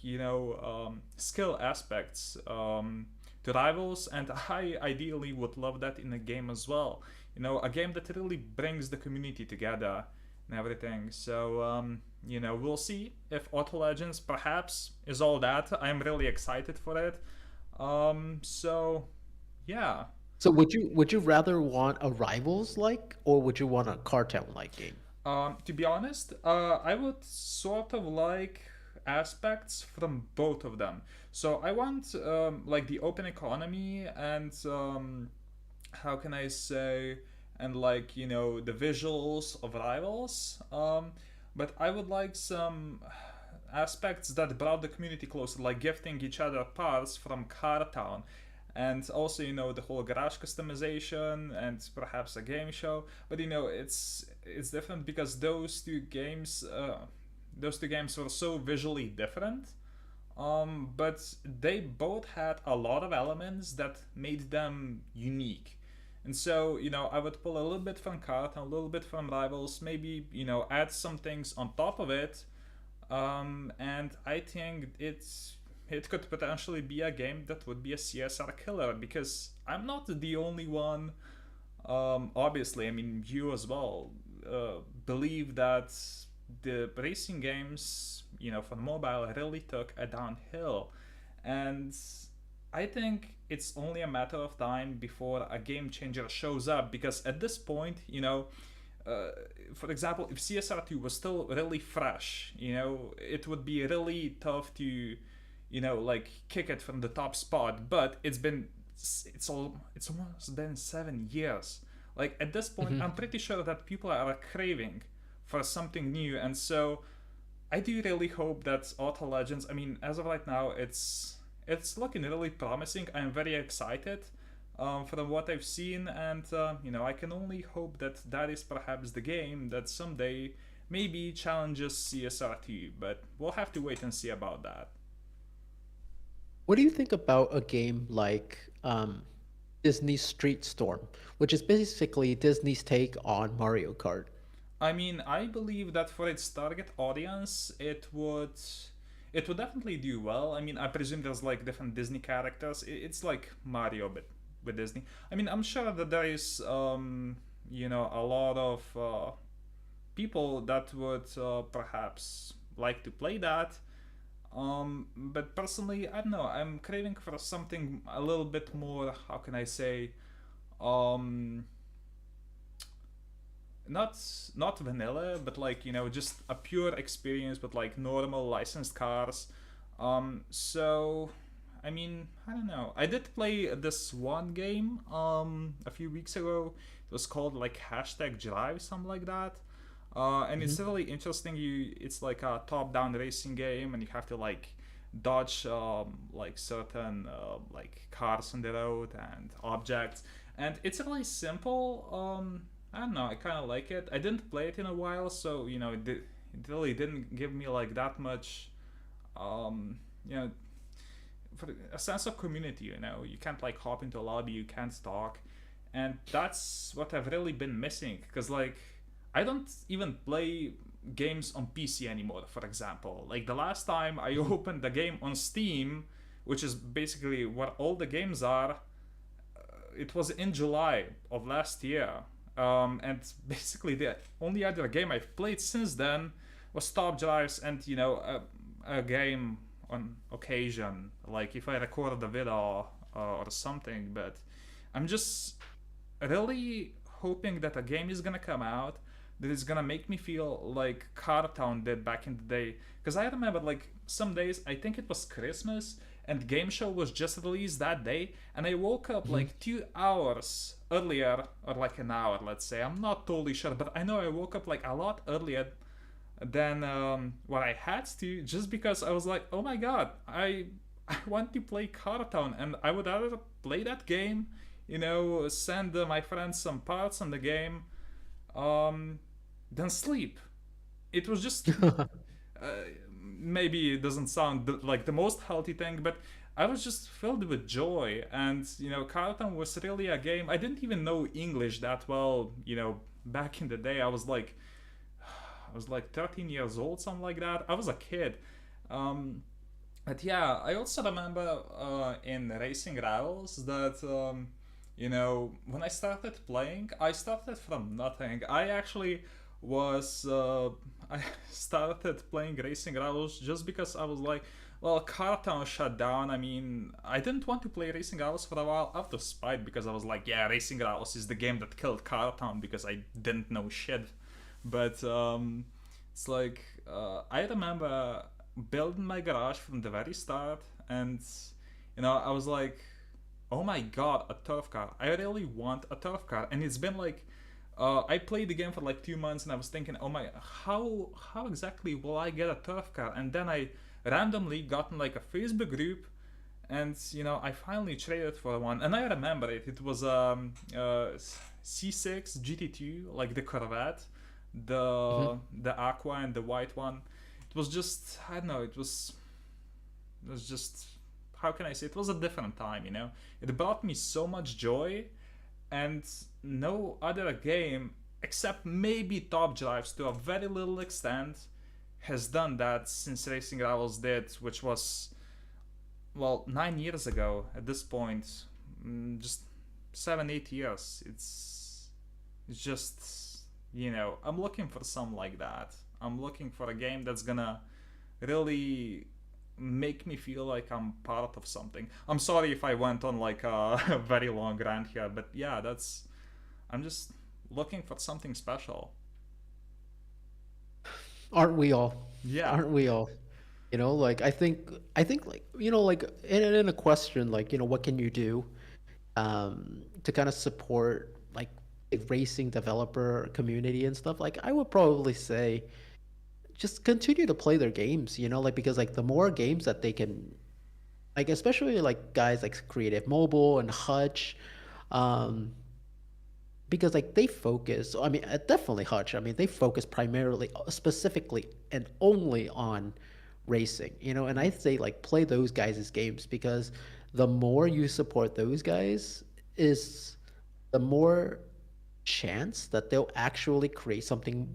Speaker 2: skill aspects to rivals, and I ideally would love that in a game as well. A game that really brings the community together and everything. So we'll see if Auto Legends perhaps is all that. I'm really excited for it. So yeah.
Speaker 1: So would you rather want a rivals like, or would you want a cartel like game?
Speaker 2: To be honest, I would sort of like aspects from both of them. So I want like the open economy and how can I say, and like the visuals of rivals. But I would like some aspects that brought the community closer, like gifting each other parts from Car Town, and also the whole garage customization and perhaps a game show. But it's different because those two games were so visually different, but they both had a lot of elements that made them unique. And so, I would pull a little bit from Kart and a little bit from Rivals, maybe, add some things on top of it. And I think it could potentially be a game that would be a CSR killer, because I'm not the only one. Obviously, I mean, you as well believe that the racing games, for mobile, really took a downhill. And I think it's only a matter of time before a game changer shows up, because at this point, for example, if CSR2 was still really fresh, it would be really tough to, like kick it from the top spot. But it's almost been 7 years. Like at this point, I'm pretty sure that people are craving for something new, and so I do really hope that Auto Legends. I mean, as of right now, it's looking really promising. I'm very excited from what I've seen, and I can only hope that that is perhaps the game that someday maybe challenges CSR2. But we'll have to wait and see about that.
Speaker 1: What do you think about a game like Disney's Street Storm, which is basically Disney's take on Mario Kart?
Speaker 2: I mean, I believe that for its target audience, it would definitely do well. I mean, I presume there's like different Disney characters. It's like Mario, but with Disney. I mean, I'm sure that there is a lot of people that would perhaps like to play that. But personally, I don't know. I'm craving for something a little bit more. How can I say? Um, not not vanilla, but like just a pure experience with like normal licensed cars. So I mean, I don't know. I did play this one game a few weeks ago. It was called like hashtag Drive, something like that. And it's
Speaker 1: Hmm.
Speaker 2: really interesting. It's like a top-down racing game, and you have to like dodge like certain like cars on the road and objects. And it's really simple. I don't know. I kind of like it. I didn't play it in a while, so it really didn't give me like that much. Um, you know, for a sense of community. You can't like hop into a lobby. You can't talk, and that's what I've really been missing. Because like I don't even play games on PC anymore. For example, like the last time I opened the game on Steam, which is basically where all the games are, it was in July of last year. And basically the only other game I've played since then was Top Drives, and a game on occasion, like if I record a video or something. But I'm just really hoping that a game is gonna come out that is gonna make me feel like Cartown did back in the day. Because I remember like some days, I think it was Christmas, and Game Show was just released that day, and I woke up
Speaker 1: Hmm.
Speaker 2: like 2 hours earlier, or like an hour, let's say. I'm not totally sure, but I know I woke up like a lot earlier than what I had to, just because I was like, oh my god, I want to play Cartown, and I would rather play that game send my friends some parts on the game, um, then sleep. It was just uh, maybe it doesn't sound like the most healthy thing, but I was just filled with joy. And Carton was really a game. I didn't even know English that well. Back in the day, I was like 13 years old, something like that. I was a kid. Um, but yeah, I also remember in Racing Rivals that when I started playing, I started from nothing. I started playing Racing Rivals just because I was like, well, Cartown shut down. I mean, I didn't want to play Racing Rivals for a while out of spite because I was like, yeah, Racing Rivals is the game that killed Cartown because I didn't know shit. But it's like I remember building my garage from the very start, and I was like, oh my god, a turf car! I really want a turf car, and it's been like. I played the game for like 2 months, and I was thinking, oh my, how exactly will I get a turf car? And then I randomly got in like a Facebook group, and I finally traded for one, and I remember it. It was C6 GT2, like the Corvette,
Speaker 1: Mhm.
Speaker 2: the aqua and the white one. It was just, I don't know. It was just, how can I say? It was a different time. It brought me so much joy, and no other game except maybe Top Drives to a very little extent has done that since Racing Rivals did, which was, well, 9 years ago at this point. Just 7, 8 years. It's just, I'm looking for something like that. I'm looking for a game that's gonna really make me feel like I'm part of something. I'm sorry if I went on like a very long rant here, but yeah, I'm just looking for something special.
Speaker 1: Aren't we all?
Speaker 2: Yeah.
Speaker 1: Aren't we all? Like I think like like in a question like what can you do to kind of support like a racing developer community and stuff? Like I would probably say just continue to play their games, like because like the more games that they can like especially like guys like Creative Mobile and Hutch, um, because like they focus. I mean, definitely Hutch. I mean, they focus primarily, specifically, and only on racing. And
Speaker 2: Mhm.
Speaker 1: I'd say like play those guys' games because the more you support those guys, is the more chance that they'll actually create something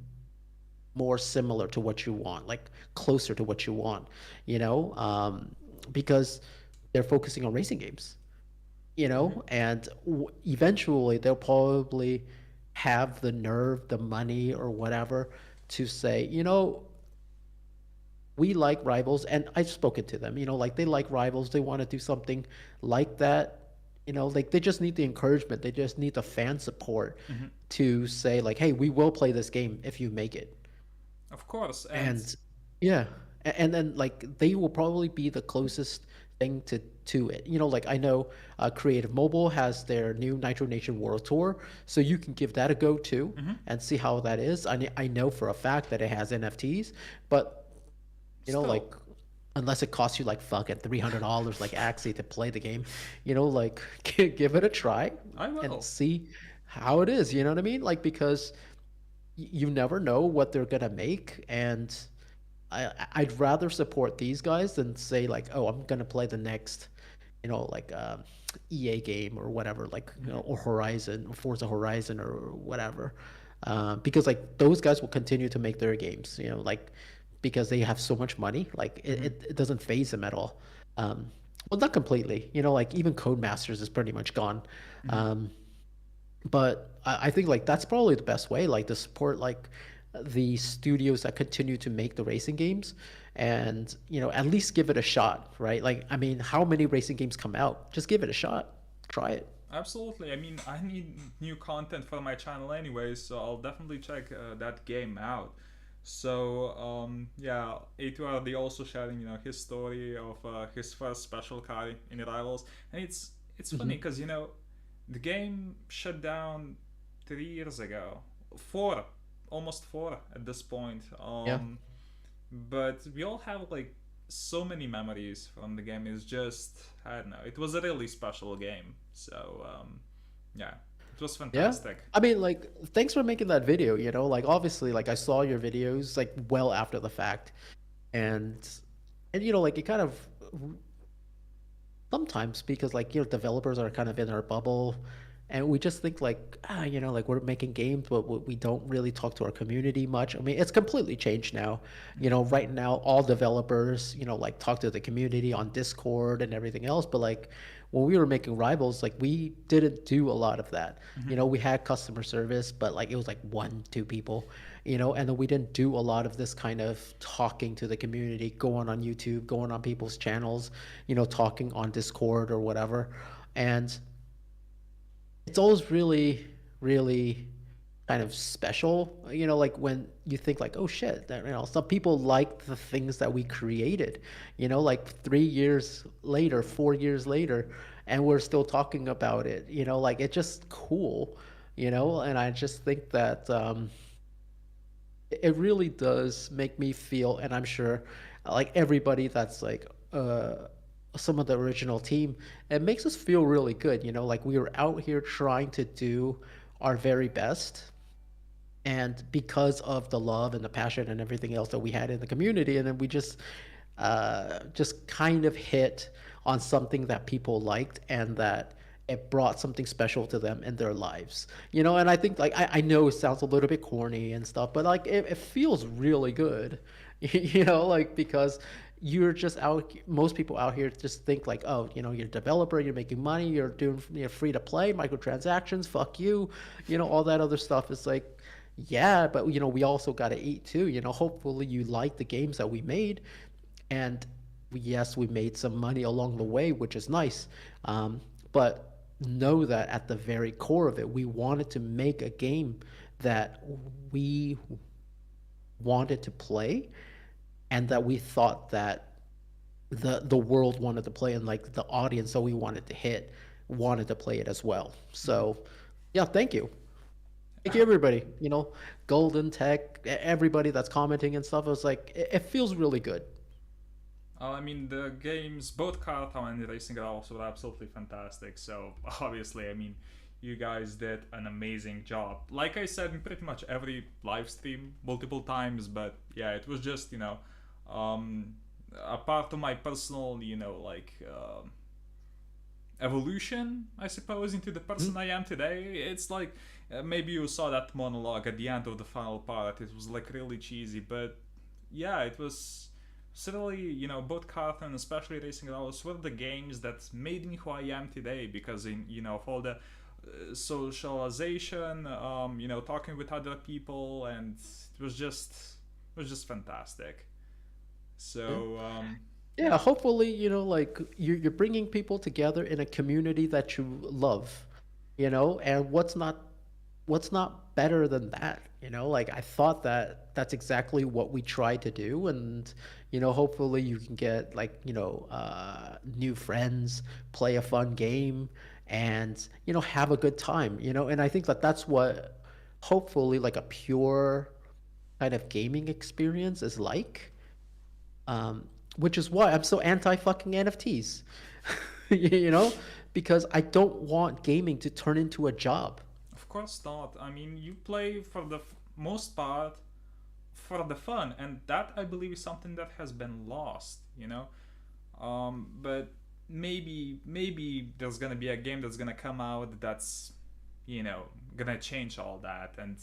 Speaker 1: more similar to what you want, like closer to what you want. You know, because they're focusing on racing games,
Speaker 2: Mhm.
Speaker 1: and eventually they'll probably have the nerve, the money, or whatever to say, we like Rivals, and I've spoken to them, like they like Rivals, they want to do something like that, like they just need the encouragement, they just need the fan support
Speaker 2: Mhm.
Speaker 1: to say, like, hey, we will play this game if you make it.
Speaker 2: Of course, and
Speaker 1: And yeah, and then like they will probably be the closest thing to it. Like I know Creative Mobile has their new Nitro Nation World Tour, so you can give that a go too
Speaker 2: mhm.
Speaker 1: and see how that is. I know for a fact that it has NFTs, but
Speaker 2: Still,
Speaker 1: like unless it costs you like fucking $300 like Axie to play the game, like give it a try
Speaker 2: I
Speaker 1: and
Speaker 2: will.
Speaker 1: see how it is. You know what I mean? Like because you never know what they're gonna make, and I'd rather support these guys than say like, oh, I'm gonna play the next, like EA game or whatever, like
Speaker 2: Mhm.
Speaker 1: or Horizon, or Forza Horizon or whatever, because like those guys will continue to make their games, like because they have so much money, like
Speaker 2: Mhm.
Speaker 1: it doesn't phase them at all. Well, not completely, like even Codemasters is pretty much gone.
Speaker 2: Mhm.
Speaker 1: Um, but I think like that's probably the best way, like to support like the studios that continue to make the racing games, and at least give it a shot, right? Like I mean, how many racing games come out? Just give it a shot, try it.
Speaker 2: Absolutely. I mean, I need new content for my channel anyway, so I'll definitely check that game out. So yeah, A2RD also sharing his story of his first special car in Rivals, and it's funny
Speaker 1: Hmm.
Speaker 2: because the game shut down 3 years ago, four, almost four at this point.
Speaker 1: Yeah.
Speaker 2: But we all have like so many memories from the game. It's just, I don't know. It was a really special game. So Yeah, it was
Speaker 1: Yeah.
Speaker 2: fantastic.
Speaker 1: I mean, like, thanks for making that video, you know? Like, obviously, like, I saw your videos, like, well after the fact. And, you know, like, it kind of sometimes because, like, you know, developers are kind of in our bubble and we just think like, you know, like we're making games, but we don't really talk to our community much. I mean, it's completely changed now. You know, right now, all developers, you know, like talk to the community on Discord and everything else. But like when we were making Rivals, like we didn't do a lot of that. You know, we had customer service, but like it was like one, two people, you know, and then we didn't do a lot of this kind of talking to the community, going on YouTube, going on people's channels, you know, talking on Discord or whatever. And it's always really, really kind of special, you know, like when you think like, oh shit, that, you know, some people like the things that we created, you know, like 3 years later, 4 years later, and we're still talking about it, you know, like it's just cool, you know, and I just think that it really does make me feel, and I'm sure like everybody that's like some of the original team, it makes us feel really good, you know, like we were out here trying to do our very best, and because of the love and the passion and everything else that we had in the community, and then we just kind of hit on something that people liked and that it brought something special to them in their lives, you know. And I think like I know it sounds a little bit corny and stuff, but like it feels really good you know, like because you're just out, most people out here just think like, oh, you know, you're a developer, you're making money, you're doing, you're free to play microtransactions, fuck you know, all that other stuff is like, yeah, but you know, we also got to eat too, you know. Hopefully you like the games that we made, and yes, we made some money along the way, which is nice, but know that at the very core of it, we wanted to make a game that we wanted to play and that we thought that the world wanted to play, and like the audience that we wanted to hit wanted to play it as well. So yeah, thank you everybody, you know, Golden Tech, everybody that's commenting and stuff. It was like it feels really good.
Speaker 2: I mean, the games, both Cartown and Racing Rivals were absolutely fantastic. So, obviously, I mean, you guys did an amazing job. Like I said in pretty much every live stream multiple times, but yeah, it was just, um, a part of my personal, evolution, I suppose, into the person I am today. It's like maybe you saw that monologue at the end of the final part. It was like really cheesy, but yeah, it was certainly, both Carthon and especially Racing Rivals were the games that made me who I am today, because in of all the socialization, talking with other people, and it was just fantastic.
Speaker 1: Yeah.
Speaker 2: So
Speaker 1: Yeah, hopefully, you know, like you're bringing people together in a community that you love, you know, and what's not better than that, you know? Like I thought that that's exactly what we try to do, and you know, hopefully you can get like, you know, new friends, play a fun game, and you know, have a good time, you know? And I think that that's what hopefully like a pure kind of gaming experience is like, which is why I'm so anti fucking NFTs. You know, because I don't want gaming to turn into a job.
Speaker 2: of course not. I mean, you play for the most part for the fun, and that I believe is something that has been lost. But maybe there's gonna be a game that's gonna come out that's gonna change all that, and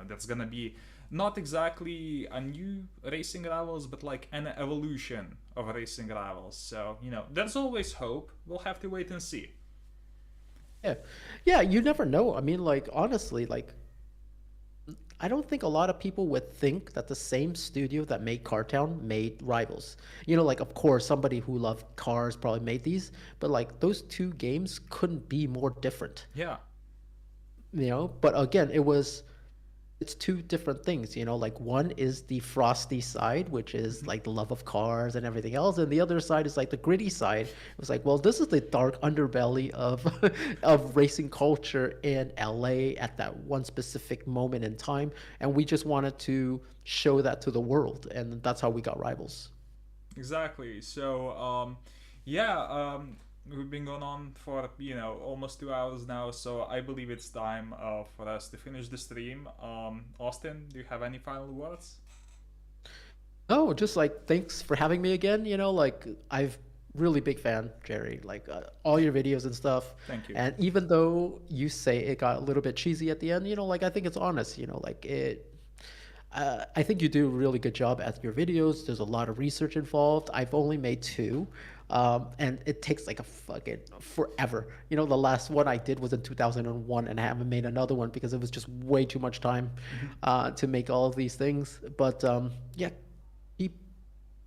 Speaker 2: that's gonna be not exactly a new Racing Rivals, but like an evolution of Racing Rivals. So there's always hope. We'll have to wait and see.
Speaker 1: Yeah. Yeah, you never know. I mean, like, honestly, like, I don't think a lot of people would think that the same studio that made Cartown made Rivals. You know, like, of course, somebody who loved cars probably made these, but like, those two games couldn't be more different,
Speaker 2: Yeah,
Speaker 1: you know? But again, it's two different things, you know. Like one is the frosty side, which is like the love of cars and everything else, and the other side is like the gritty side. It was like, well, this is the dark underbelly of of racing culture in LA at that one specific moment in time, and we just wanted to show that to the world, and that's how we got Rivals.
Speaker 2: exactly. So yeah. we've been going on for almost 2 hours now, so I believe it's time for us to finish the stream. Austin, do you have any final words?
Speaker 1: Oh, just like thanks for having me again. Like I've really big fan, Jerry. Like all your videos and stuff.
Speaker 2: Thank you.
Speaker 1: And even though you say it got a little bit cheesy at the end, like I think it's honest. Like it. I think you do a really good job at your videos. There's a lot of research involved. I've only made two, and it takes like a fucking forever. The last one I did was in 2001, and I haven't made another one because it was just way too much time to make all of these things. But yeah, keep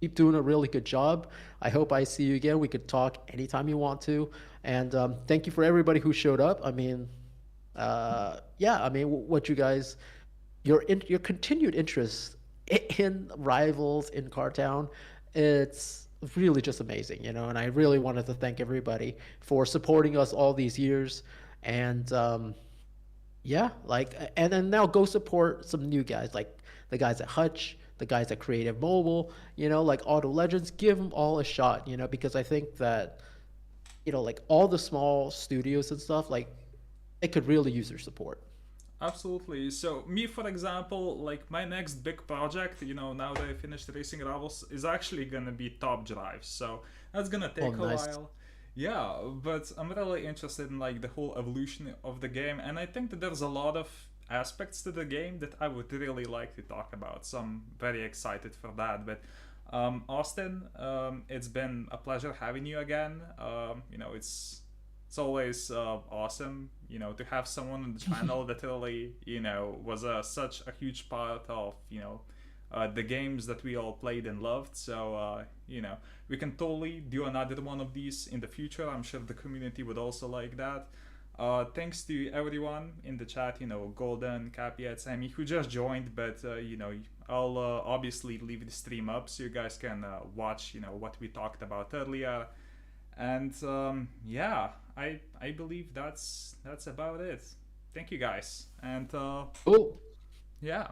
Speaker 1: keep doing a really good job. I hope I see you again. We could talk anytime you want to. And thank you for everybody who showed up. I mean, yeah, I mean, what you guys, your continued interest in Rivals in Cartown, it's really just amazing, And I really wanted to thank everybody for supporting us all these years. And yeah, like, and then now go support some new guys, like the guys at Hutch, the guys at Creative Mobile, like Auto Legends. Give them all a shot, because I think that, like all the small studios and stuff, like, it could really use your support.
Speaker 2: Absolutely. So me, for example, like my next big project, now that I finished Racing Ravels, is actually gonna be Top Drive. So that's gonna
Speaker 1: Oh,
Speaker 2: take a
Speaker 1: nice.
Speaker 2: while. Yeah, but I'm really interested in like the whole evolution of the game, and I think that there's a lot of aspects to the game that I would really like to talk about. So I'm very excited for that. But Austin, it's been a pleasure having you again. It's always awesome, to have someone on the channel that really, was such a huge part of, the games that we all played and loved. So, we can totally do another one of these in the future. I'm sure the community would also like that. Thanks to everyone in the chat, Golden, Capiat, Sammy, who just joined, but, I'll obviously leave the stream up so you guys can watch, what we talked about earlier. And yeah, I believe that's about it. Thank you guys, and
Speaker 1: Cool.
Speaker 2: yeah.